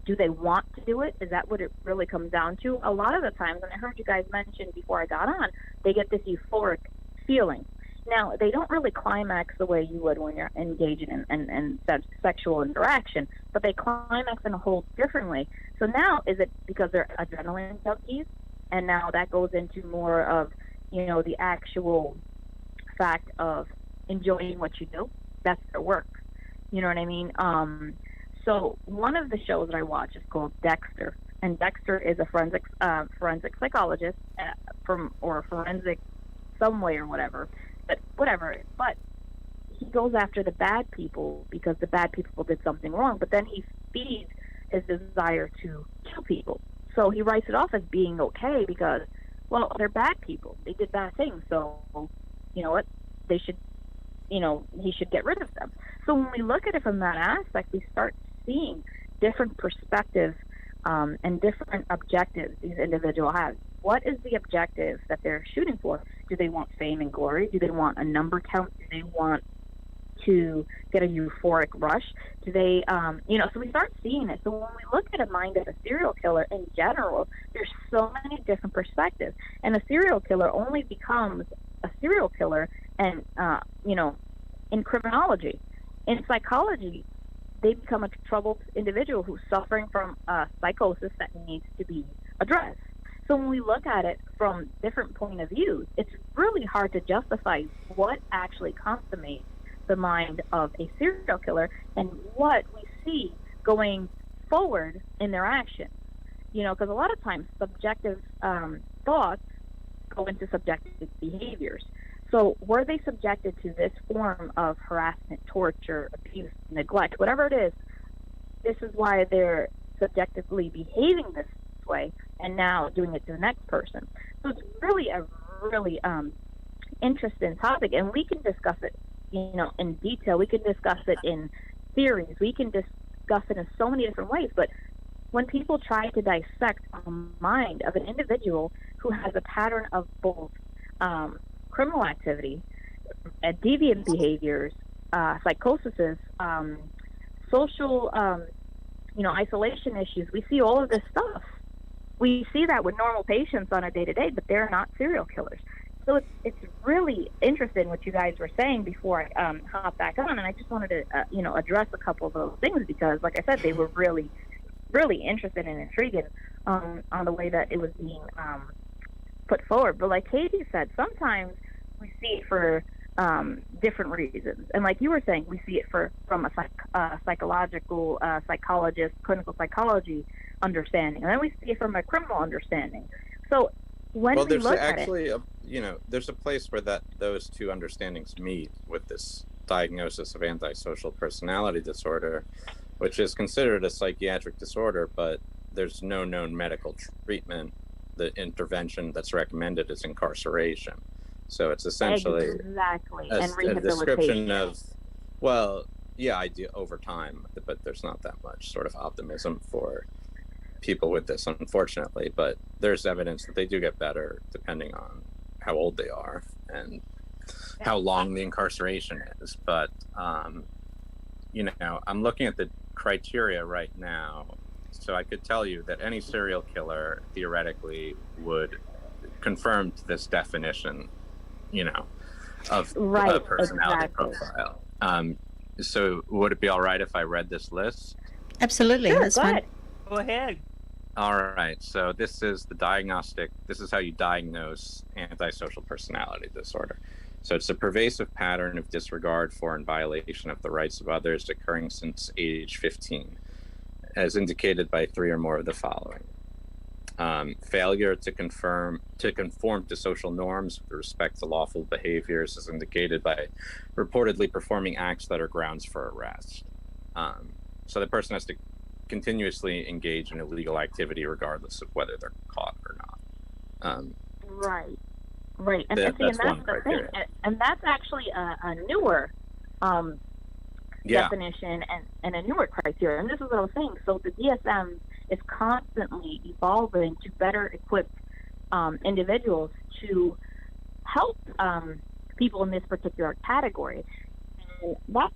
Do they want to do it? Is that what it really comes down to? A lot of the times, and I heard you guys mention before I got on, they get this euphoric feeling. Now, they don't really climax the way you would when you're engaging in sexual interaction, but they climax in a whole different way. So now, is it because they're adrenaline junkies? And now that goes into more of, the actual fact of enjoying what you do. That's their work. You know what I mean? So one of the shows that I watch is called Dexter. And Dexter is a forensic psychologist or forensic some way or whatever. But he goes after the bad people because the bad people did something wrong, but then he feeds his desire to kill people. So he writes it off as being okay because, well, they're bad people. They did bad things. So, you know what? They should, he should get rid of them. So when we look at it from that aspect, we start seeing different perspectives and different objectives these individuals have. What is the objective that they're shooting for? Do they want fame and glory? Do they want a number count? Do they want to get a euphoric rush? Do they, so we start seeing it. So when we look at a mind of a serial killer in general, there's so many different perspectives. And a serial killer only becomes a serial killer and, in criminology. In psychology, they become a troubled individual who's suffering from a psychosis that needs to be addressed. So when we look at it from different point of views, it's really hard to justify what actually consummates the mind of a serial killer and what we see going forward in their actions. Because a lot of times subjective thoughts go into subjective behaviors. So were they subjected to this form of harassment, torture, abuse, neglect, whatever it is, this is why they're subjectively behaving this way and now doing it to the next person. So it's really a really interesting topic, and we can discuss it, in detail. We can discuss it in theories. We can discuss it in so many different ways. But when people try to dissect a mind of an individual who has a pattern of both criminal activity, deviant behaviors, psychosis, social, isolation issues, we see all of this stuff. We see that with normal patients on a day-to-day, but they're not serial killers. So it's really interesting what you guys were saying before I hop back on, and I just wanted to address a couple of those things because, like I said, they were really, really interesting and intriguing on the way that it was being put forward. But like Katie said, sometimes we see it for different reasons. And like you were saying, we see it from a psychological, psychologist, clinical psychology understanding. And then we see it from a criminal understanding. So when Well, we there's look actually at it, there's a place where those two understandings meet with this diagnosis of antisocial personality disorder, which is considered a psychiatric disorder, but there's no known medical treatment. The intervention that's recommended is incarceration. So it's essentially exactly, and a rehabilitation. description of, well, yeah, I do over time, but there's not that much sort of optimism for people with this, unfortunately. But there's evidence that they do get better depending on how old they are and how long the incarceration is. But I'm looking at the criteria right now, so I could tell you that any serial killer theoretically would conform to this definition, of a personality profile. So would it be all right if I read this list? Absolutely. Sure, That's go fine. ahead. Go ahead. All right. So this is this is how you diagnose antisocial personality disorder. So it's a pervasive pattern of disregard for and violation of the rights of others occurring since age 15, as indicated by 3 or more of the following. Failure to conform to social norms with respect to lawful behaviors is indicated by reportedly performing acts that are grounds for arrest. So the person has to continuously engage in illegal activity regardless of whether they're caught or not. Right. And, That's and one that's the thing. criteria. And that's actually a newer definition and a newer criteria. And this is what I was saying. So the DSM is constantly evolving to better equip individuals to help people in this particular category.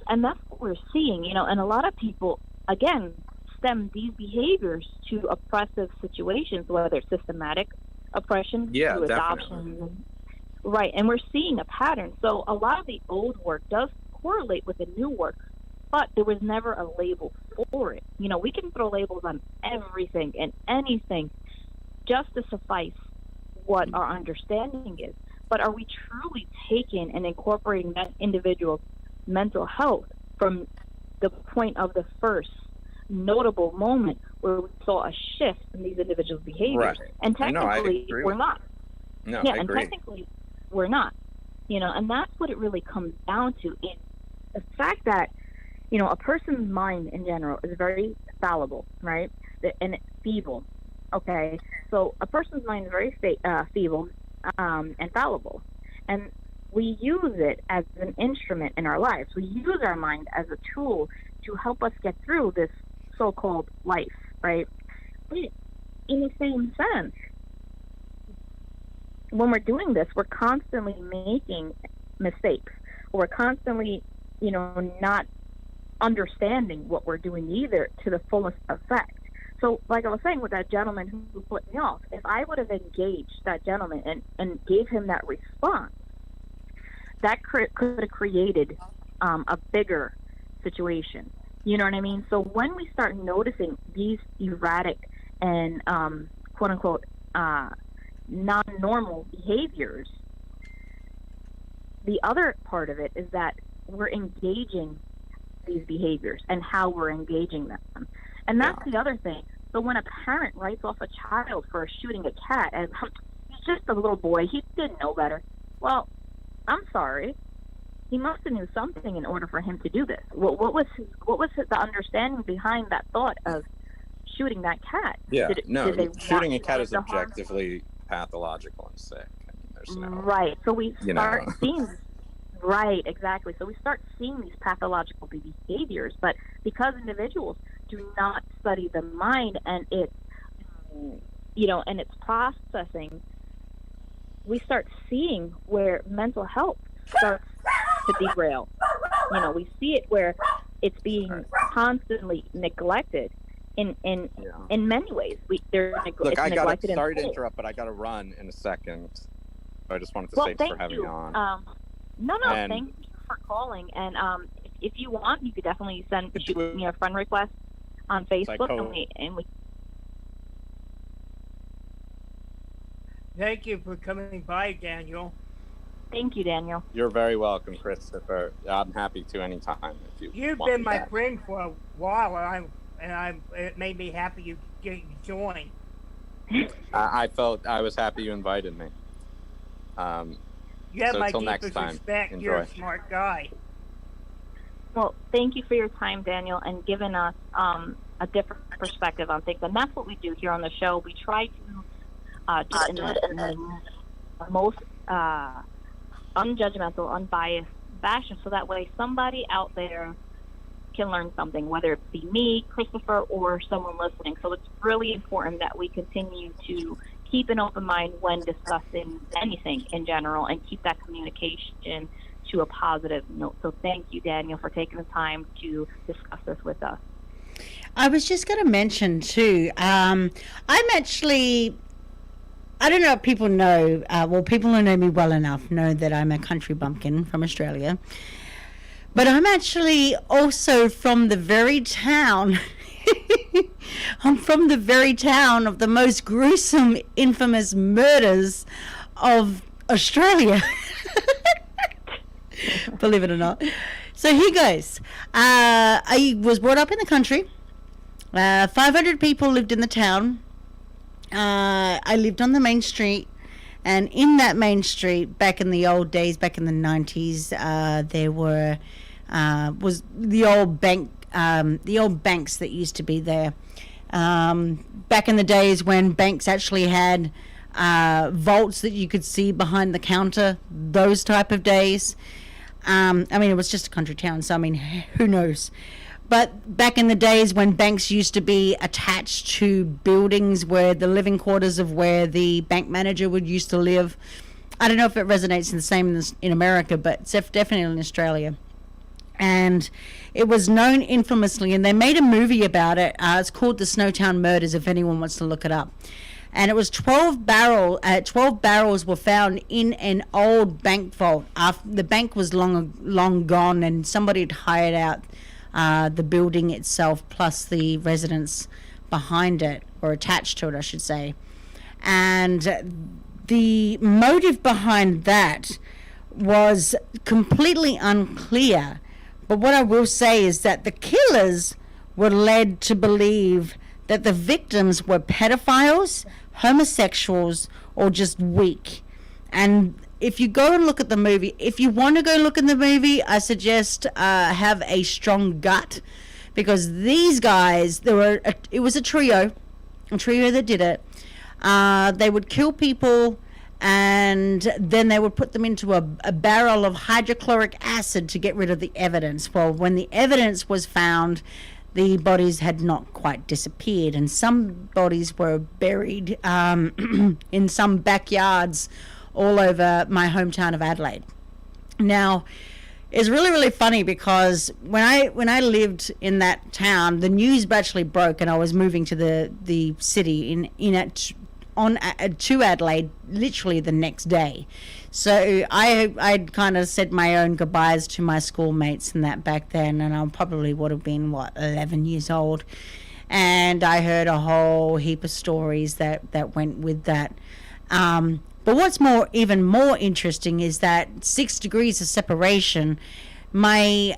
And that's what we're seeing, and a lot of people, again, stem these behaviors to oppressive situations, whether it's systematic oppression through adoption. Right, and we're seeing a pattern. So a lot of the old work does correlate with the new work, but there was never a label for it. We can throw labels on everything and anything just to suffice what our understanding is. But are we truly taking and incorporating that individual's mental health from the point of the first notable moment where we saw a shift in these individuals' behaviors? Right. And technically, agree we're with not. No, Yeah, I and agree. technically, we're not. And that's what it really comes down to. Is the fact that, a person's mind in general is very fallible, right? And it's feeble. Okay, so a person's mind is very feeble and fallible, and we use it as an instrument in our lives. We use our mind as a tool to help us get through this so-called life, right? But in the same sense, when we're doing this, we're constantly making mistakes. We're constantly, not understanding what we're doing either to the fullest effect. So, like I was saying with that gentleman who put me off, if I would have engaged that gentleman and gave him that response, that could have created a bigger situation. You know what I mean? So when we start noticing these erratic and quote-unquote non-normal behaviors, the other part of it is that we're engaging these behaviors and how we're engaging them. And that's the other thing. So when a parent writes off a child for shooting a cat as he's just a little boy, he didn't know better. Well, I'm sorry. He must have knew something in order for him to do this. What was the understanding behind that thought of shooting that cat? Yeah, shooting a cat is to harm? objectively pathological and sick. I mean, there's no, right. So we start know. seeing. Right, exactly. So we start seeing these pathological behaviors, but because individuals do not study the mind and its, and its processing, we start seeing where mental health starts to derail. We see it where it's being constantly neglected in many ways. Look, sorry to in interrupt, but I got to run in a second. I just wanted to say thank for having you. me on. No, And- thank you for calling. And if you want, you could definitely shoot me a friend request on Facebook, and we. Thank you for coming by, Daniel. Thank you, Daniel. You're very welcome, Christopher. I'm happy to anytime if you You've want been me my back. friend for a while, and it made me happy you joined. I was happy you invited me. You have So my till next deepest time, respect. You're a enjoy. smart guy. Well, thank you for your time, Daniel, and giving us a different perspective on things. And that's what we do here on the show. We try to do it in the most unjudgmental, unbiased fashion, so that way somebody out there can learn something, whether it be me, Christopher, or someone listening. So it's really important that we continue to keep an open mind when discussing anything in general and keep that communication to a positive note. So thank you, Daniel, for taking the time to discuss this with us. I was just going to mention too, I'm actually, I don't know if people know, well, people who know me well enough know that I'm a country bumpkin from Australia. But I'm actually also from the very town. I'm from the very town of the most gruesome, infamous murders of Australia. Believe it or not. So here goes. I was brought up in the country. 500 people lived in the town. I lived on the main street. And in that main street, back in the old days, back in the 90s, there was the old banks that used to be there. Back in the days when banks actually had vaults that you could see behind the counter, those type of days. I mean, it was just a country town, so I mean, who knows? But back in the days when banks used to be attached to buildings where the living quarters of where the bank manager would used to live, I don't know if it resonates the same in America, but it's definitely in Australia. And it was known infamously, and they made a movie about it. It's called The Snowtown Murders, if anyone wants to look it up. And it was 12 barrels were found in an old bank vault. After the bank was long gone, and somebody had hired out the building itself, plus the residents behind it, or attached to it, I should say. And the motive behind that was completely unclear. But what I will say is that the killers were led to believe that the victims were pedophiles, homosexuals, or just weak. And if you go and look at the movie, if you want to go look in the movie, I suggest have a strong gut, because these guys, it was a trio that did it. They would kill people, and then they would put them into a barrel of hydrochloric acid to get rid of the evidence. Well, when the evidence was found, the bodies had not quite disappeared, and some bodies were buried in some backyards all over my hometown of Adelaide. Now, it's really, really funny, because when I lived in that town, the news actually broke, and I was moving to the city to Adelaide literally the next day. So I'd kind of said my own goodbyes to my schoolmates and that back then, and I probably would have been 11 years old, and I heard a whole heap of stories that went with that. But what's even more interesting is that 6 degrees of separation. My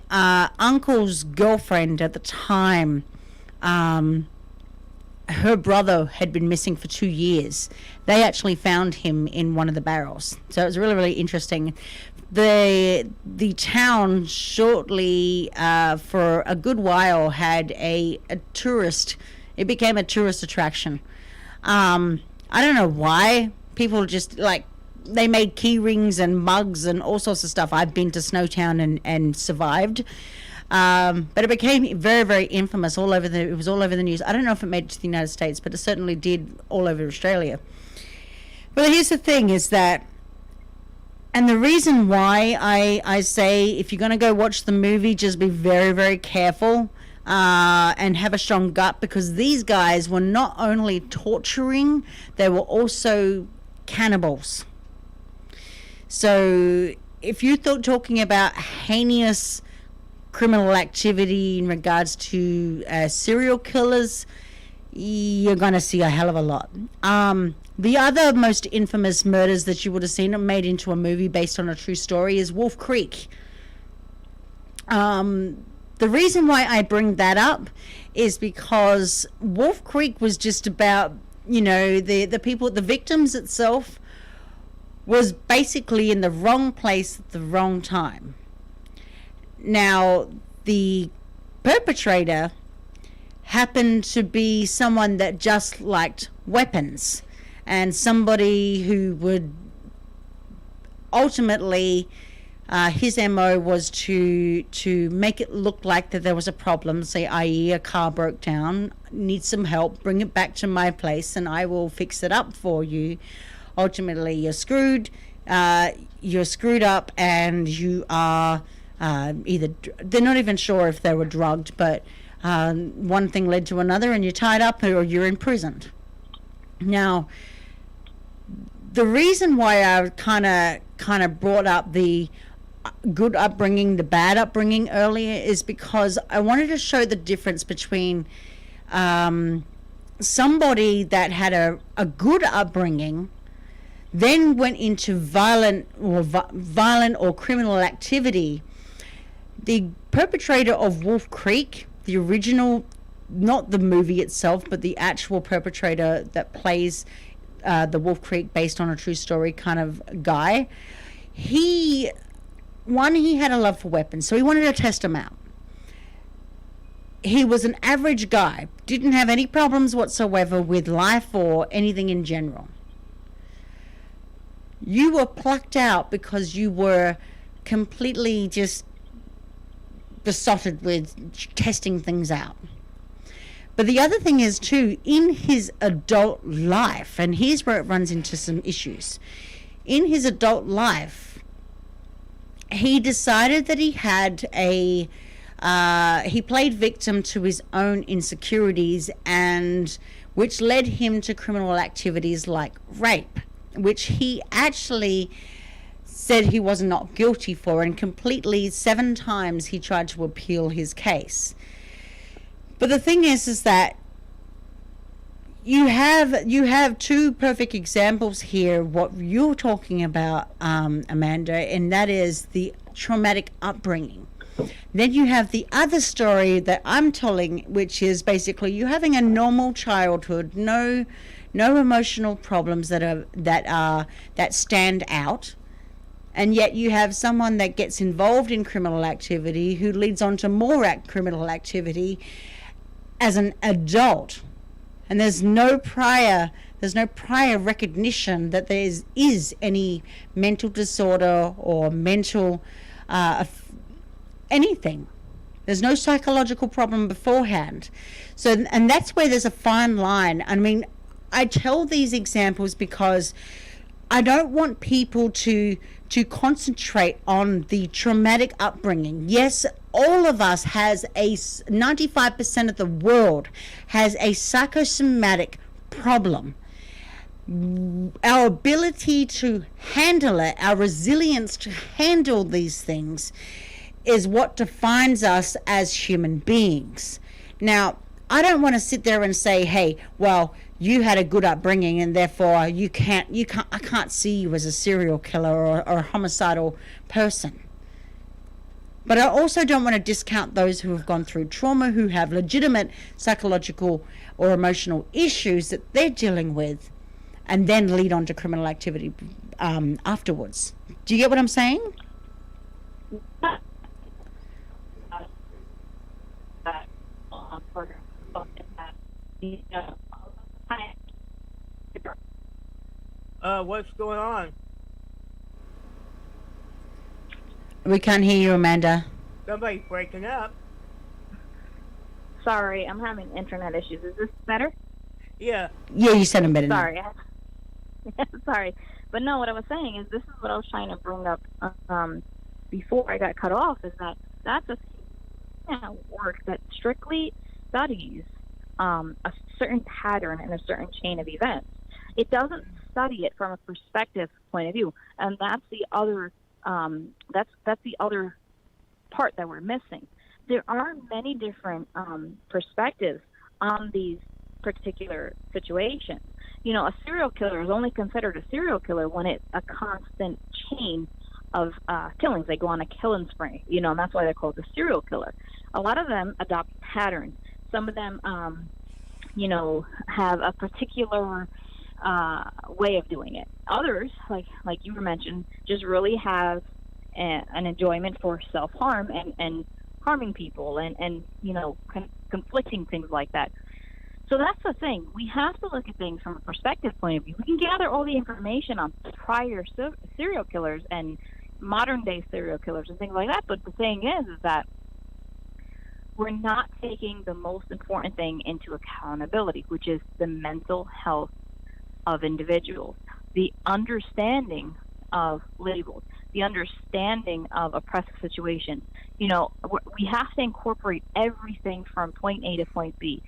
uncle's girlfriend at the time, her brother had been missing for 2 years. They actually found him in one of the barrels. So it was really, really interesting. The town shortly, for a good while, had a tourist. It became a tourist attraction. I don't know why. People just they made key rings and mugs and all sorts of stuff. I've been to Snowtown and survived. But it became very, very infamous it was all over the news. I don't know if it made it to the United States, but it certainly did all over Australia. But here's the thing is that, and the reason why I say if you're going to go watch the movie, just be very, very careful and have a strong gut, because these guys were not only torturing, they were also cannibals. So if you talking about heinous criminal activity in regards to serial killers, you're going to see a hell of a lot. The other most infamous murders that you would have seen made into a movie based on a true story is Wolf Creek. The reason why I bring that up is because Wolf Creek was just about, the people, the victims itself was basically in the wrong place at the wrong time. Now, the perpetrator happened to be someone that just liked weapons, and somebody who would ultimately, his MO was to make it look like that there was a problem, say, i.e. a car broke down, need some help, bring it back to my place and I will fix it up for you. Ultimately, you're screwed up, and you are either, they're not even sure if they were drugged, but one thing led to another and you're tied up or you're imprisoned. Now, the reason why I kind of brought up the good upbringing, the bad upbringing earlier is because I wanted to show the difference between somebody that had a good upbringing, then went into violent or criminal activity. The perpetrator of Wolf Creek, the original, not the movie itself, but the actual perpetrator that plays the Wolf Creek based on a true story kind of guy, he had a love for weapons, so he wanted to test them out. He was an average guy, didn't have any problems whatsoever with life or anything in general. You were plucked out because you were completely just besotted with testing things out. But the other thing is too, in his adult life, and here's where it runs into some issues. In his adult life, he decided that he had he played victim to his own insecurities, and which led him to criminal activities like rape, which he actually said he was not guilty for, and completely 7 times he tried to appeal his case. But the thing is that you have 2 perfect examples here, what you're talking about, Amanda, and that is the traumatic upbringing. Then you have the other story that I'm telling, which is basically you having a normal childhood, no emotional problems that stand out, and yet you have someone that gets involved in criminal activity who leads on to more criminal activity as an adult, and there's no prior recognition that there is any mental disorder or mental anything. There's no psychological problem beforehand. So, and that's where there's a fine line. I mean, I tell these examples because I don't want people to concentrate on the traumatic upbringing. Yes, all of us has 95% of the world has a psychosomatic problem. Our ability to handle it, our resilience to handle these things is what defines us as human beings. Now, I don't want to sit there and say, hey, well, you had a good upbringing and therefore I can't see you as a serial killer or a homicidal person. But I also don't want to discount those who have gone through trauma, who have legitimate psychological or emotional issues that they're dealing with, and then lead on to criminal activity afterwards. Do you get what I'm saying? What's going on? We can't hear you, Amanda. Somebody's breaking up. Sorry, I'm having internet issues. Is this better? Yeah. Yeah, you said it better now. Sorry. Sorry. But no, what I was saying is this is what I was trying to bring up before I got cut off, is that that's a work that strictly studies a certain pattern and a certain chain of events. It doesn't study it from a perspective point of view, and that's the other that's the other part that we're missing. There are many different perspectives on these particular situations. A serial killer is only considered a serial killer when it's a constant chain of killings. They go on a killing spree, and that's why they're called a serial killer. A lot of them adopt patterns. Some of them, have a particular way of doing it. Others, like you mentioned, just really have an enjoyment for self-harm and harming people and conflicting things like that. So that's the thing. We have to look at things from a perspective point of view. We can gather all the information on prior serial killers and modern day serial killers and things like that, but the thing is that we're not taking the most important thing into accountability, which is the mental health of individuals, the understanding of labels, the understanding of oppressive situation. We have to incorporate everything from point A to point B.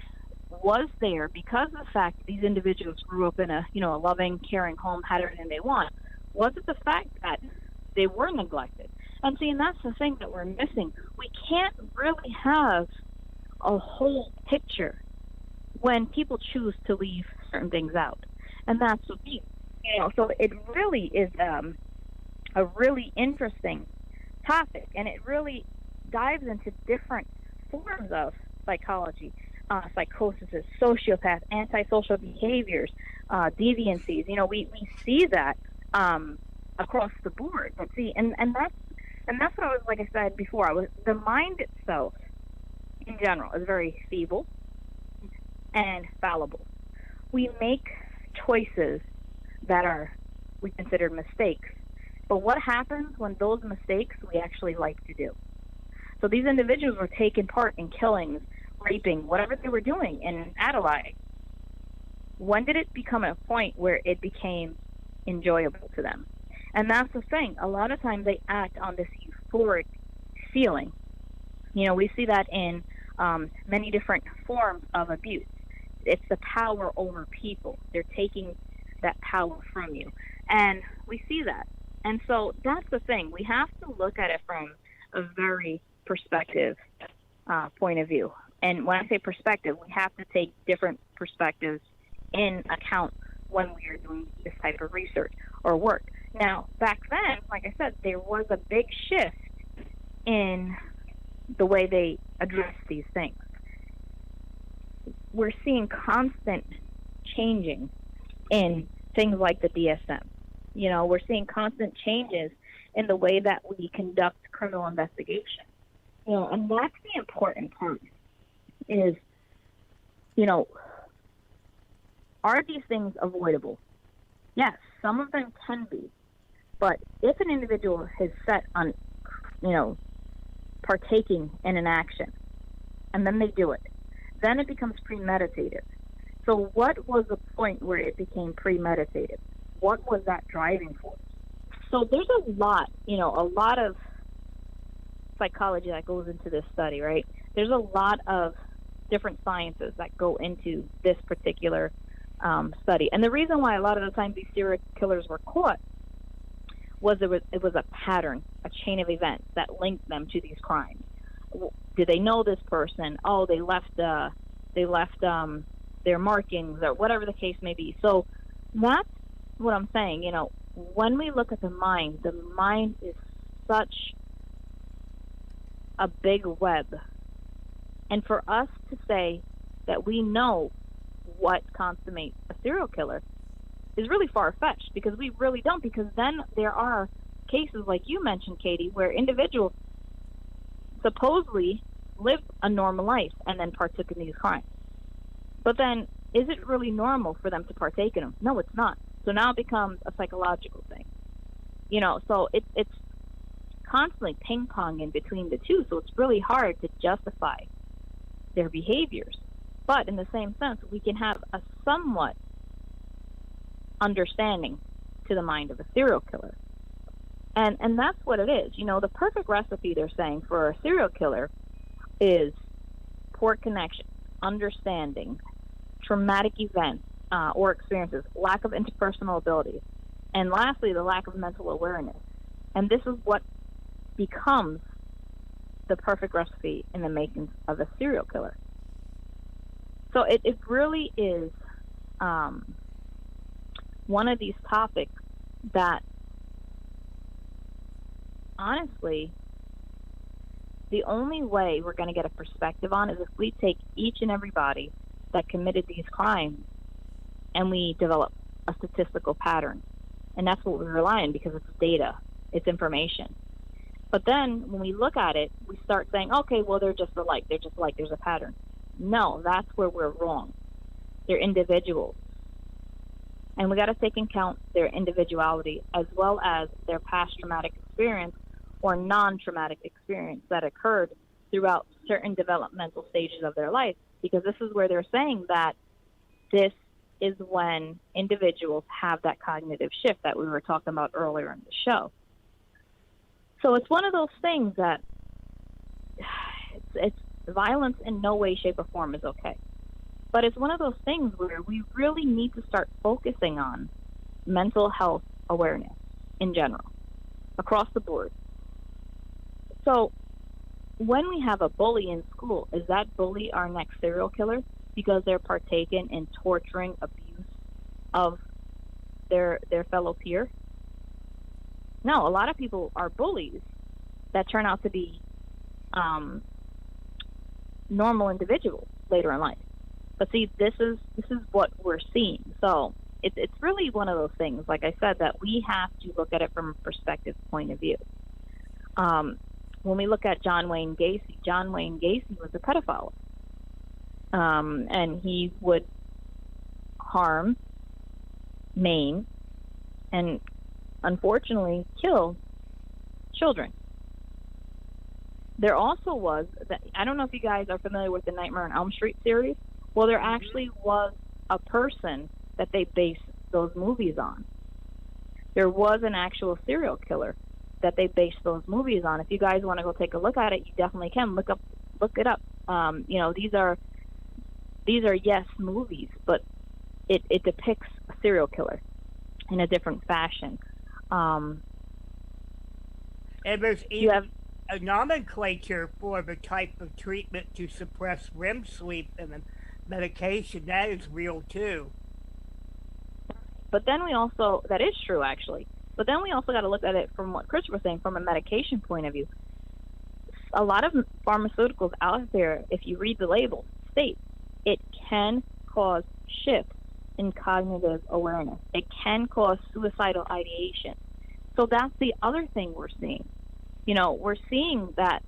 Was there, because of the fact that these individuals grew up in a loving, caring home, had everything they want, was it the fact that they were neglected? And that's the thing that we're missing. We can't really have a whole picture when people choose to leave certain things out. And that's the thing. So it really is a really interesting topic, and it really dives into different forms of psychology, psychosis, sociopath, antisocial behaviors, deviancies. We see that across the board. But that's what like I said before. The mind itself, in general, is very feeble and fallible. We make choices that we consider mistakes. But what happens when those mistakes we actually like to do? So these individuals were taking part in killings, raping, whatever they were doing in Adelaide. When did it become a point where it became enjoyable to them? And that's the thing. A lot of times they act on this euphoric feeling. We see that in many different forms of abuse. It's the power over people. They're taking that power from you. And we see that. And so that's the thing. We have to look at it from a very perspective point of view. And when I say perspective, we have to take different perspectives in account when we are doing this type of research or work. Now, back then, like I said, there was a big shift in the way they address these things. We're seeing constant changing in things like the DSM. We're seeing constant changes in the way that we conduct criminal investigation. And that's the important part is, are these things avoidable? Yes, some of them can be. But if an individual is set on, partaking in an action, and then they do it, then it becomes premeditated. So what was the point where it became premeditated? What was that driving force? So there's a lot of psychology that goes into this study, right? There's a lot of different sciences that go into this particular study. And the reason why a lot of the time these serial killers were caught was it was a pattern, a chain of events that linked them to these crimes. Did they know this person? Oh, they left their markings or whatever the case may be. So that's what I'm saying. When we look at the mind is such a big web. And for us to say that we know what consummates a serial killer is really far-fetched, because we really don't, because then there are cases like you mentioned, Katie, where individuals supposedly lived a normal life and then partook in these crimes. But then, is it really normal for them to partake in them? No, it's not. So now it becomes a psychological thing. So it's constantly ping-ponging between the two, so it's really hard to justify their behaviors. But in the same sense, we can have a somewhat understanding to the mind of a serial killer. And that's what it is. The perfect recipe, they're saying, for a serial killer is poor connection, understanding, traumatic events or experiences, lack of interpersonal abilities, and lastly, the lack of mental awareness. And this is what becomes the perfect recipe in the making of a serial killer. So it really is one of these topics that, honestly, the only way we're going to get a perspective on is if we take each and everybody that committed these crimes and we develop a statistical pattern. And that's what we rely on, because it's data, it's information. But then when we look at it, we start saying, okay, well, they're just alike, there's a pattern. No, that's where we're wrong. They're individuals. And we got to take into account their individuality as well as their past traumatic experience or non-traumatic experience that occurred throughout certain developmental stages of their life, because this is where they're saying that this is when individuals have that cognitive shift that we were talking about earlier in the show. So it's one of those things that it's violence in no way, shape, or form is okay. But it's one of those things where we really need to start focusing on mental health awareness in general, across the board. So when we have a bully in school, is that bully our next serial killer because they're partaking in torturing, abuse of their fellow peer? No, a lot of people are bullies that turn out to be normal individuals later in life. But see, this is what we're seeing. So it's really one of those things, like I said, that we have to look at it from a perspective point of view. When we look at John Wayne Gacy was a pedophile. And he would harm, maim, and unfortunately kill children. There also was, I don't know if you guys are familiar with the Nightmare on Elm Street series. Well, there actually was a person that they based those movies on. There was an actual serial killer that they based those movies on. If you guys want to go take a look at it, you definitely can look it up. These are yes movies, but it depicts a serial killer in a different fashion. And there's even a nomenclature for the type of treatment to suppress REM sleep, and the medication that is real too. But then that is true actually. But then we also got to look at it from what Chris was saying, from a medication point of view. A lot of pharmaceuticals out there, if you read the label, state it can cause shifts in cognitive awareness. It can cause suicidal ideation. So that's the other thing we're seeing. We're seeing that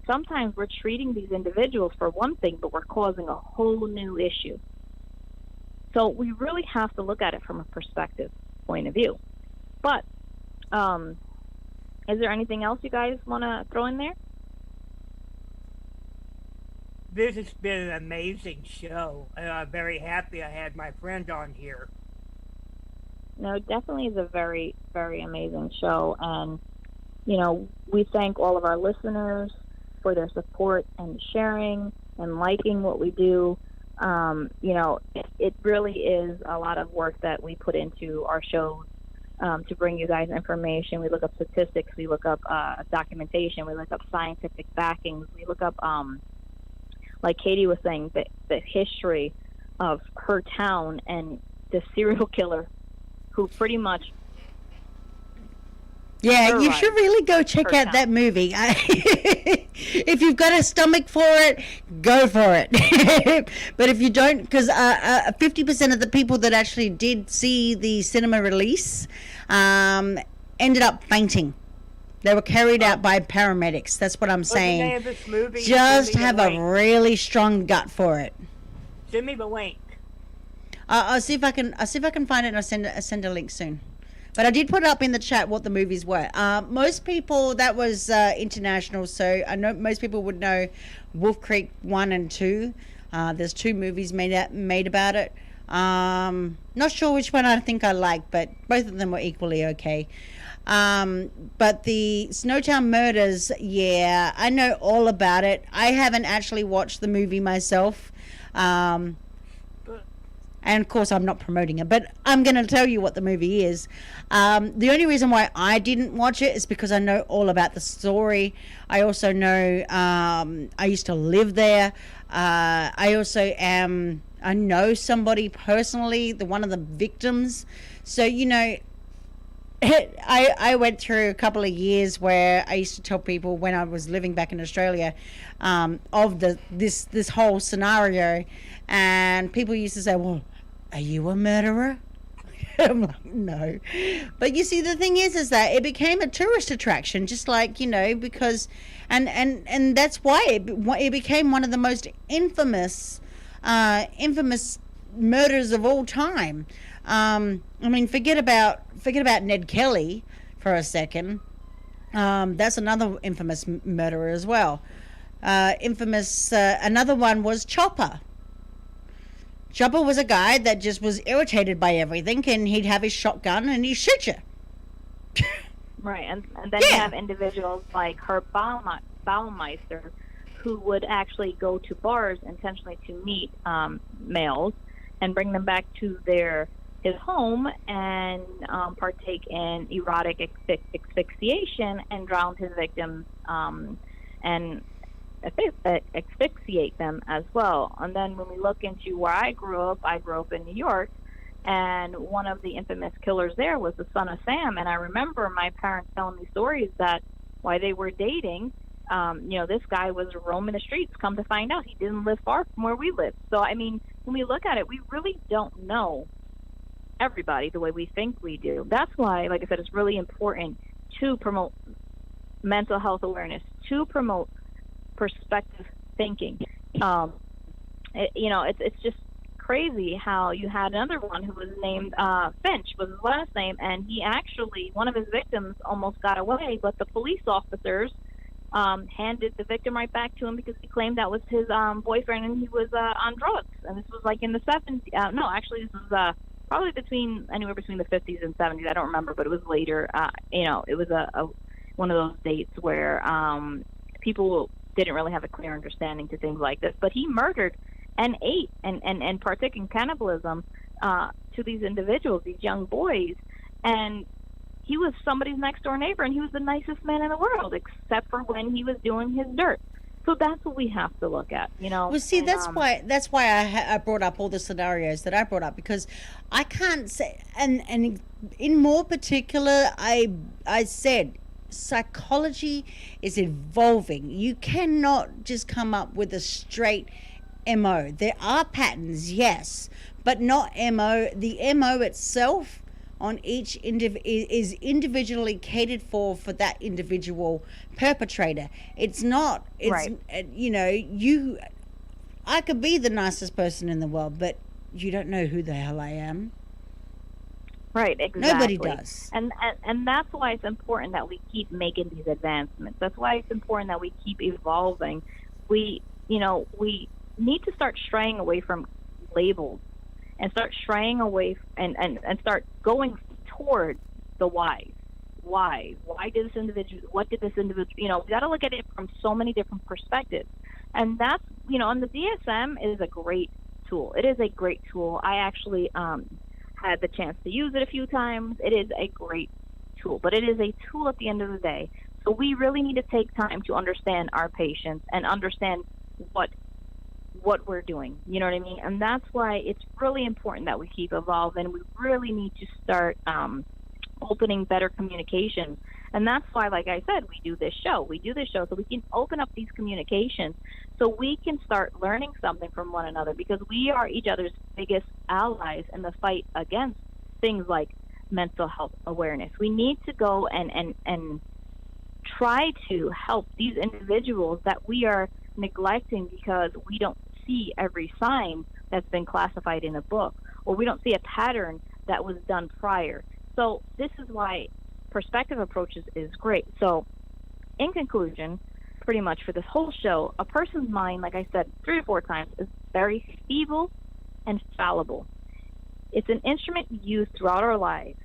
sometimes we're treating these individuals for one thing, but we're causing a whole new issue. So we really have to look at it from a perspective point of view. But is there anything else you guys want to throw in there? This has been an amazing show, and I'm very happy I had my friend on here. No, it definitely is a very, very amazing show. And, we thank all of our listeners for their support and sharing and liking what we do. It really is a lot of work that we put into our shows to bring you guys information. We look up statistics, we look up documentation, we look up scientific backings, we look up, like Katie was saying, the history of her town and the serial killer who pretty much... Yeah, you should really go check out that movie. If you've got a stomach for it, go for it. But if you don't, because 50% of the people that actually did see the cinema release ended up fainting. They were carried out by paramedics. That's what I'm saying. What's the name of this movie? Just have a really strong gut for it. Send me the link. I'll see if I can find it, and I'll send a link soon. But I did put up in the chat what the movies were. Most people, that was international, so I know most people would know Wolf Creek 1 and 2. There's 2 movies made about it. Not sure which one I think I like, but both of them were equally okay. But the Snowtown Murders, yeah, I know all about it. I haven't actually watched the movie myself. And of course, I'm not promoting it, but I'm going to tell you what the movie is. The only reason why I didn't watch it is because I know all about the story. I also know I used to live there. I know somebody personally, one of the victims. So, I went through a couple of years where I used to tell people when I was living back in Australia of this whole scenario, and people used to say, "Well, are you a murderer?" I'm like, no. But you see, the thing is that it became a tourist attraction, just like, because, and that's why it became one of the most infamous murders of all time. Forget about Ned Kelly for a second. That's another infamous murderer as well. Another one was Chopper. Chopper was a guy that just was irritated by everything, and he'd have his shotgun and he'd shoot you. Right, and then you have individuals like Herb Baumeister, who would actually go to bars intentionally to meet males and bring them back to his home and partake in erotic asphyxiation and drown his victims and asphyxiate them as well. And then when we look into where I grew up in New York, and one of the infamous killers there was the son of Sam. And I remember my parents telling me stories that while they were dating, this guy was roaming the streets. Come to find out, he didn't live far from where we lived. So, I mean, when we look at it, we really don't know everybody the way we think we do. That's why, like I said, it's really important to promote mental health awareness, to promote perspective thinking. It's just crazy how you had another one who was named Finch was his last name, and he actually, one of his victims almost got away, but the police officers handed the victim right back to him because he claimed that was his boyfriend and he was on drugs. And this was like in the 70s. This was probably anywhere between the 50s and 70s. I don't remember, but it was later. It was one of those dates where people didn't really have a clear understanding to things like this. But he murdered and ate and partook in cannibalism to these individuals, these young boys. And he was somebody's next door neighbor, and he was the nicest man in the world, except for when he was doing his dirt. So that's what we have to look at, Well, see, that's why I brought up all the scenarios that I brought up, because I can't say, and in more particular, I said psychology is evolving. You cannot just come up with a straight MO. There are patterns, yes, but not MO. The MO itself on each is individually catered for that individual perpetrator. It's not, right. I could be the nicest person in the world, but you don't know who the hell I am. Right, exactly. Nobody does. And that's why it's important that we keep making these advancements. That's why it's important that we keep evolving. We need to start straying away from labels and start straying away and start going toward the why. Why did this individual, what did this individual, we got to look at it from so many different perspectives. And that's, and the DSM is a great tool. It is a great tool. I actually had the chance to use it a few times. It is a great tool, but it is a tool at the end of the day. So we really need to take time to understand our patients and understand what we're doing. You know what I mean? And that's why it's really important that we keep evolving. We really need to start opening better communications. And that's why, like I said, we do this show. We do this show so we can open up these communications so we can start learning something from one another, because we are each other's biggest allies in the fight against things like mental health awareness. We need to go and try to help these individuals that we are neglecting because we don't see every sign that's been classified in a book, or we don't see a pattern that was done prior. So this is why perspective approaches is great. So in conclusion, pretty much for this whole show, a person's mind, like I said 3 or 4 times, is very feeble and fallible. It's an instrument used throughout our lives.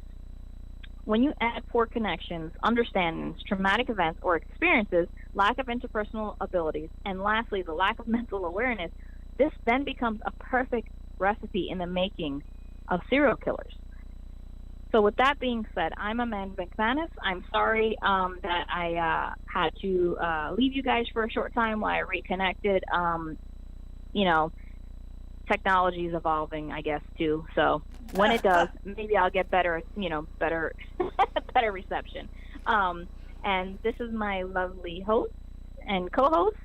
When you add poor connections, understandings, traumatic events or experiences, lack of interpersonal abilities, and lastly, the lack of mental awareness, this then becomes a perfect recipe in the making of serial killers. So with that being said, I'm Amanda Mcmanus. I'm sorry that I had to leave you guys for a short time while I reconnected. Technology is evolving, I guess, too. So when it does, maybe I'll get better better reception. And this is my lovely host and co-host,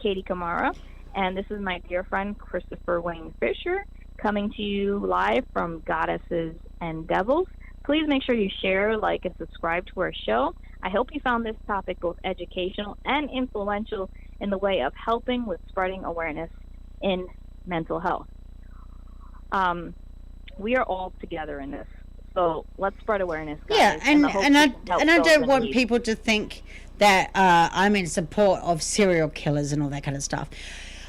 Katie Kamara. And this is my dear friend, Christopher Wayne Fisher, coming to you live from Goddesses and Devils. Please make sure you share, like, and subscribe to our show. I hope you found this topic both educational and influential in the way of helping with spreading awareness in mental health. We are all together in this, so let's spread awareness, guys. Yeah, and I those don't in want need. people to think that I'm in support of serial killers and all that kind of stuff.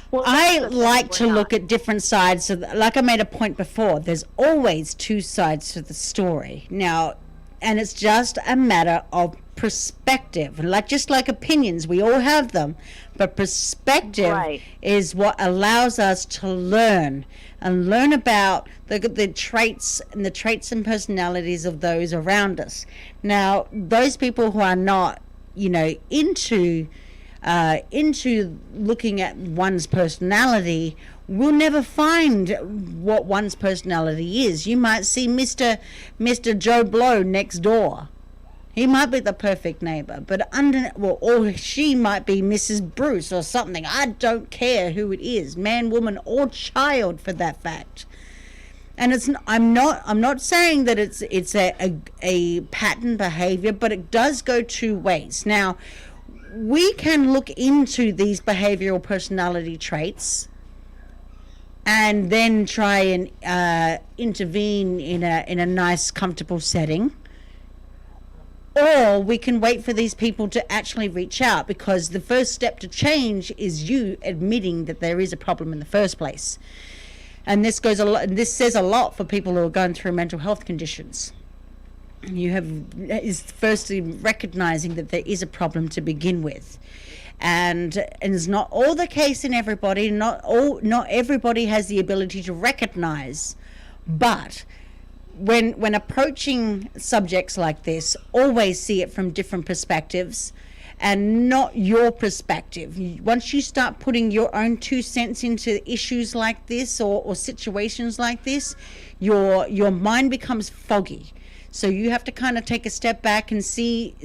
Well, I that's the thing, like we're to not. look at different sides. So like I made a point before, there's always two sides to the story. Now, and it's just a matter of perspective. Just like opinions, we all have them, but perspective Right. is what allows us to learn about the traits and personalities of those around us. Now, those people who are not, into looking at one's personality will never find what one's personality is. You might see Mr. Joe Blow next door. He might be the perfect neighbor, but or she might be Mrs. Bruce or something. I don't care who it is, man, woman, or child, for that fact. And I'm not saying that it's a pattern behavior, but it does go two ways. Now, we can look into these behavioral personality traits and then try and intervene in a nice, comfortable setting. Or we can wait for these people to actually reach out, because the first step to change is you admitting that there is a problem in the first place. And this says a lot for people who are going through mental health conditions. Is firstly recognizing that there is a problem to begin with. And it's not all the case in everybody. Not everybody has the ability to recognize, but when approaching subjects like this, always see it from different perspectives and not your perspective. Once you start putting your own 2 cents into issues like this or situations like this, your mind becomes foggy. So you have to kind of take a step back and see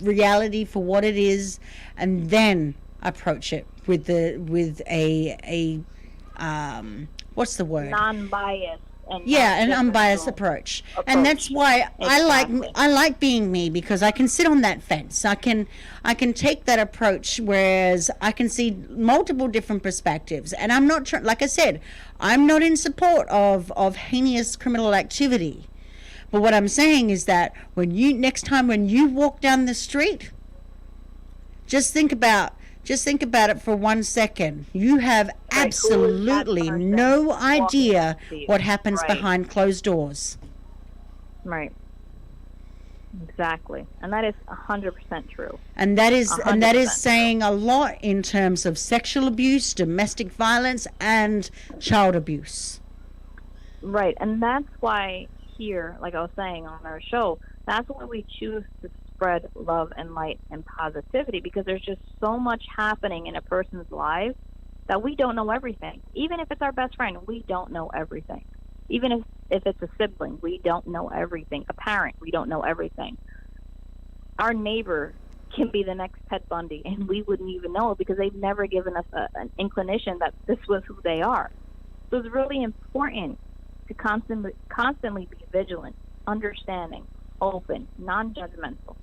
reality for what it is, and then approach it with a what's the word? Non-biased. An unbiased approach. And that's why Exactly. I like being me, because I can sit on that fence. I can take that approach, whereas I can see multiple different perspectives. And I'm not like I said, I'm not in support of heinous criminal activity. But what I'm saying is that next time when you walk down the street, just think about it for 1 second. You have absolutely no idea what happens behind closed doors. Right. Exactly. And that is 100% true. And that is 100% saying a lot in terms of sexual abuse, domestic violence, and child abuse. Right. And that's why here, like I was saying on our show, that's why we choose to spread love and light and positivity, because there's just so much happening in a person's life that we don't know everything. Even if it's our best friend, we don't know everything. Even if it's a sibling, we don't know everything. A parent, we don't know everything. Our neighbor can be the next Ted Bundy, and we wouldn't even know it because they've never given us an inclination that this was who they are. So it's really important to constantly be vigilant, understanding, open, non-judgmental.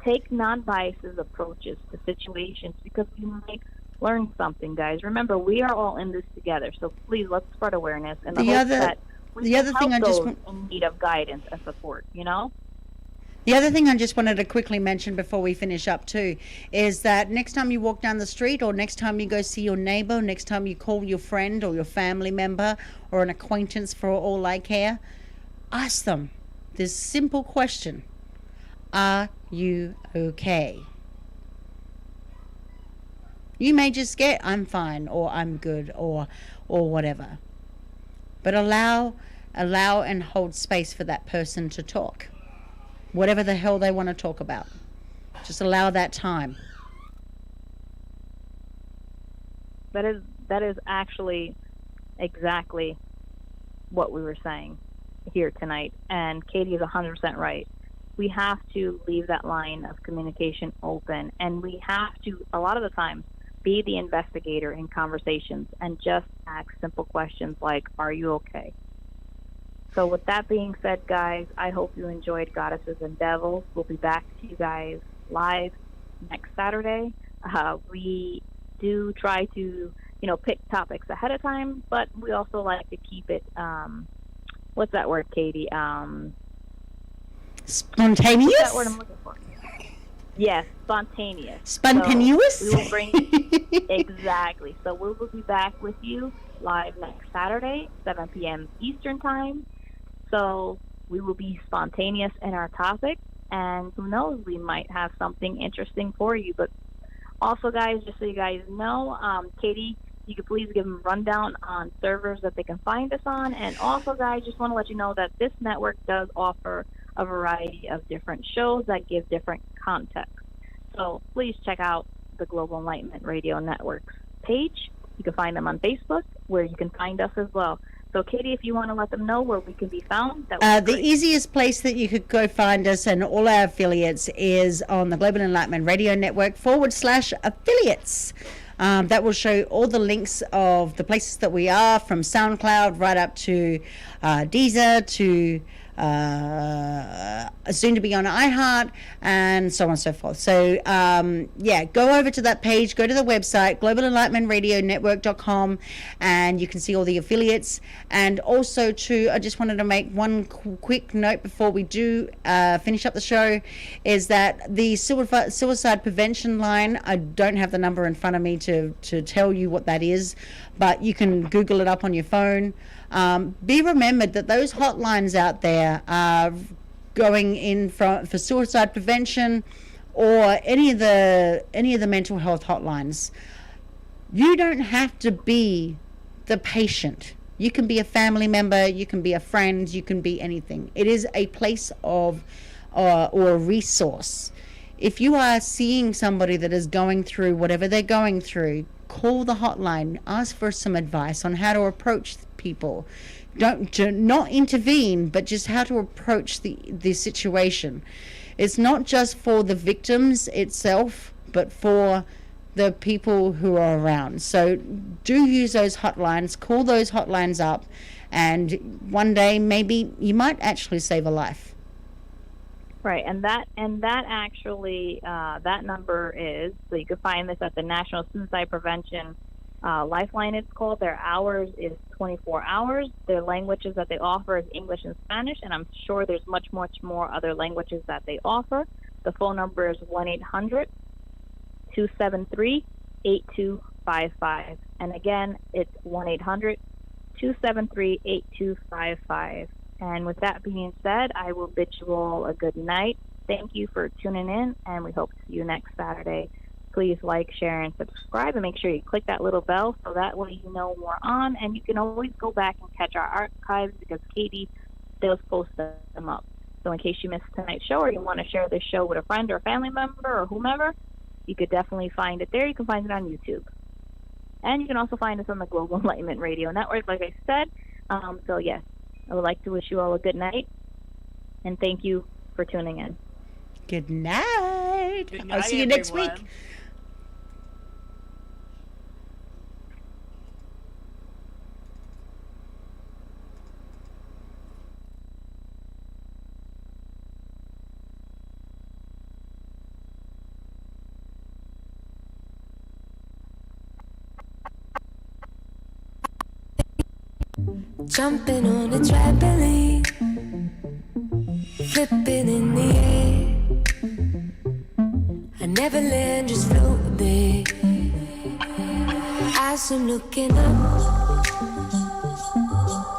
Take non-biased approaches to situations, because we might learn something, guys. Remember, we are all in this together, so please, let's spread awareness and the hope that we can help those in need of guidance and support, The other thing I just wanted to quickly mention before we finish up too is that next time you walk down the street, or next time you go see your neighbor, next time you call your friend or your family member or an acquaintance, for all I care, ask them this simple question: are you okay? You may just get "I'm fine" or "I'm good" or whatever. but allow and hold space for that person to talk, whatever the hell they want to talk about. Just allow that time. That is actually exactly what we were saying here tonight, and Katie is 100% right. We have to leave that line of communication open, and we have to, a lot of the times, be the investigator in conversations and just ask simple questions like, are you okay? So with that being said, guys, I hope you enjoyed Goddesses and Devils. We'll be back to you guys live next Saturday. We do try to, pick topics ahead of time, but we also like to keep it, what's that word, Katie? Spontaneous? What's that word I'm looking for? Yes, spontaneous. Spontaneous? So we will bring exactly. So we will be back with you live next Saturday, 7 p.m. Eastern Time. So we will be spontaneous in our topic, and who knows, we might have something interesting for you. But also, guys, just so you guys know, Katie, you could please give them a rundown on servers that they can find us on. And also, guys, just want to let you know that this network does offer a variety of different shows that give different context. So please check out the Global Enlightenment Radio Network's page. You can find them on Facebook, where you can find us as well. So, Katie, if you want to let them know where we can be found, that would be the great. easiest place that you could go find us and all our affiliates is on the Global Enlightenment Radio Network /affiliates. That will show all the links of the places that we are, from SoundCloud right up to Deezer to soon to be on iHeart, and so on and so forth. So go over to that page, go to the website globalenlightenmentradionetwork.com, and you can see all the affiliates. And also I just wanted to make one quick note before we do finish up the show, is that the suicide prevention line, I don't have the number in front of me to tell you what that is, but you can Google it up on your phone. Be remembered that those hotlines out there are going in for suicide prevention, or any of the mental health hotlines. You don't have to be the patient. You can be a family member, you can be a friend, you can be anything. It is a place of or a resource. If you are seeing somebody that is going through whatever they're going through, call the hotline, ask for some advice on how to approach people. Don't not intervene, but just how to approach the situation. It's not just for the victims itself, but for the people who are around. So do use those hotlines, call those hotlines up, and one day maybe you might actually save a life. Right, and that actually that number is, so you can find this at the National Suicide Prevention Lifeline. It's called. Their hours is 24 hours. Their languages that they offer is English and Spanish, and I'm sure there's much more other languages that they offer. The phone number is 1-800-273-8255, and again, it's 1-800-273-8255. And with that being said, I will bid you all a good night. Thank you for tuning in, and we hope to see you next Saturday. Please like, share, and subscribe, and make sure you click that little bell so that way you know we're on. And you can always go back and catch our archives, because Katie does post them up. So in case you missed tonight's show, or you want to share this show with a friend or a family member or whomever, you could definitely find it there. You can find it on YouTube. And you can also find us on the Global Enlightenment Radio Network, like I said. So yes, I would like to wish you all a good night, and thank you for tuning in. Good night. Good I'll night, see you next everyone. week. Jumping on a trampoline, flipping in the air. I never land, just float there. As I'm looking up,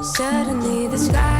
suddenly the sky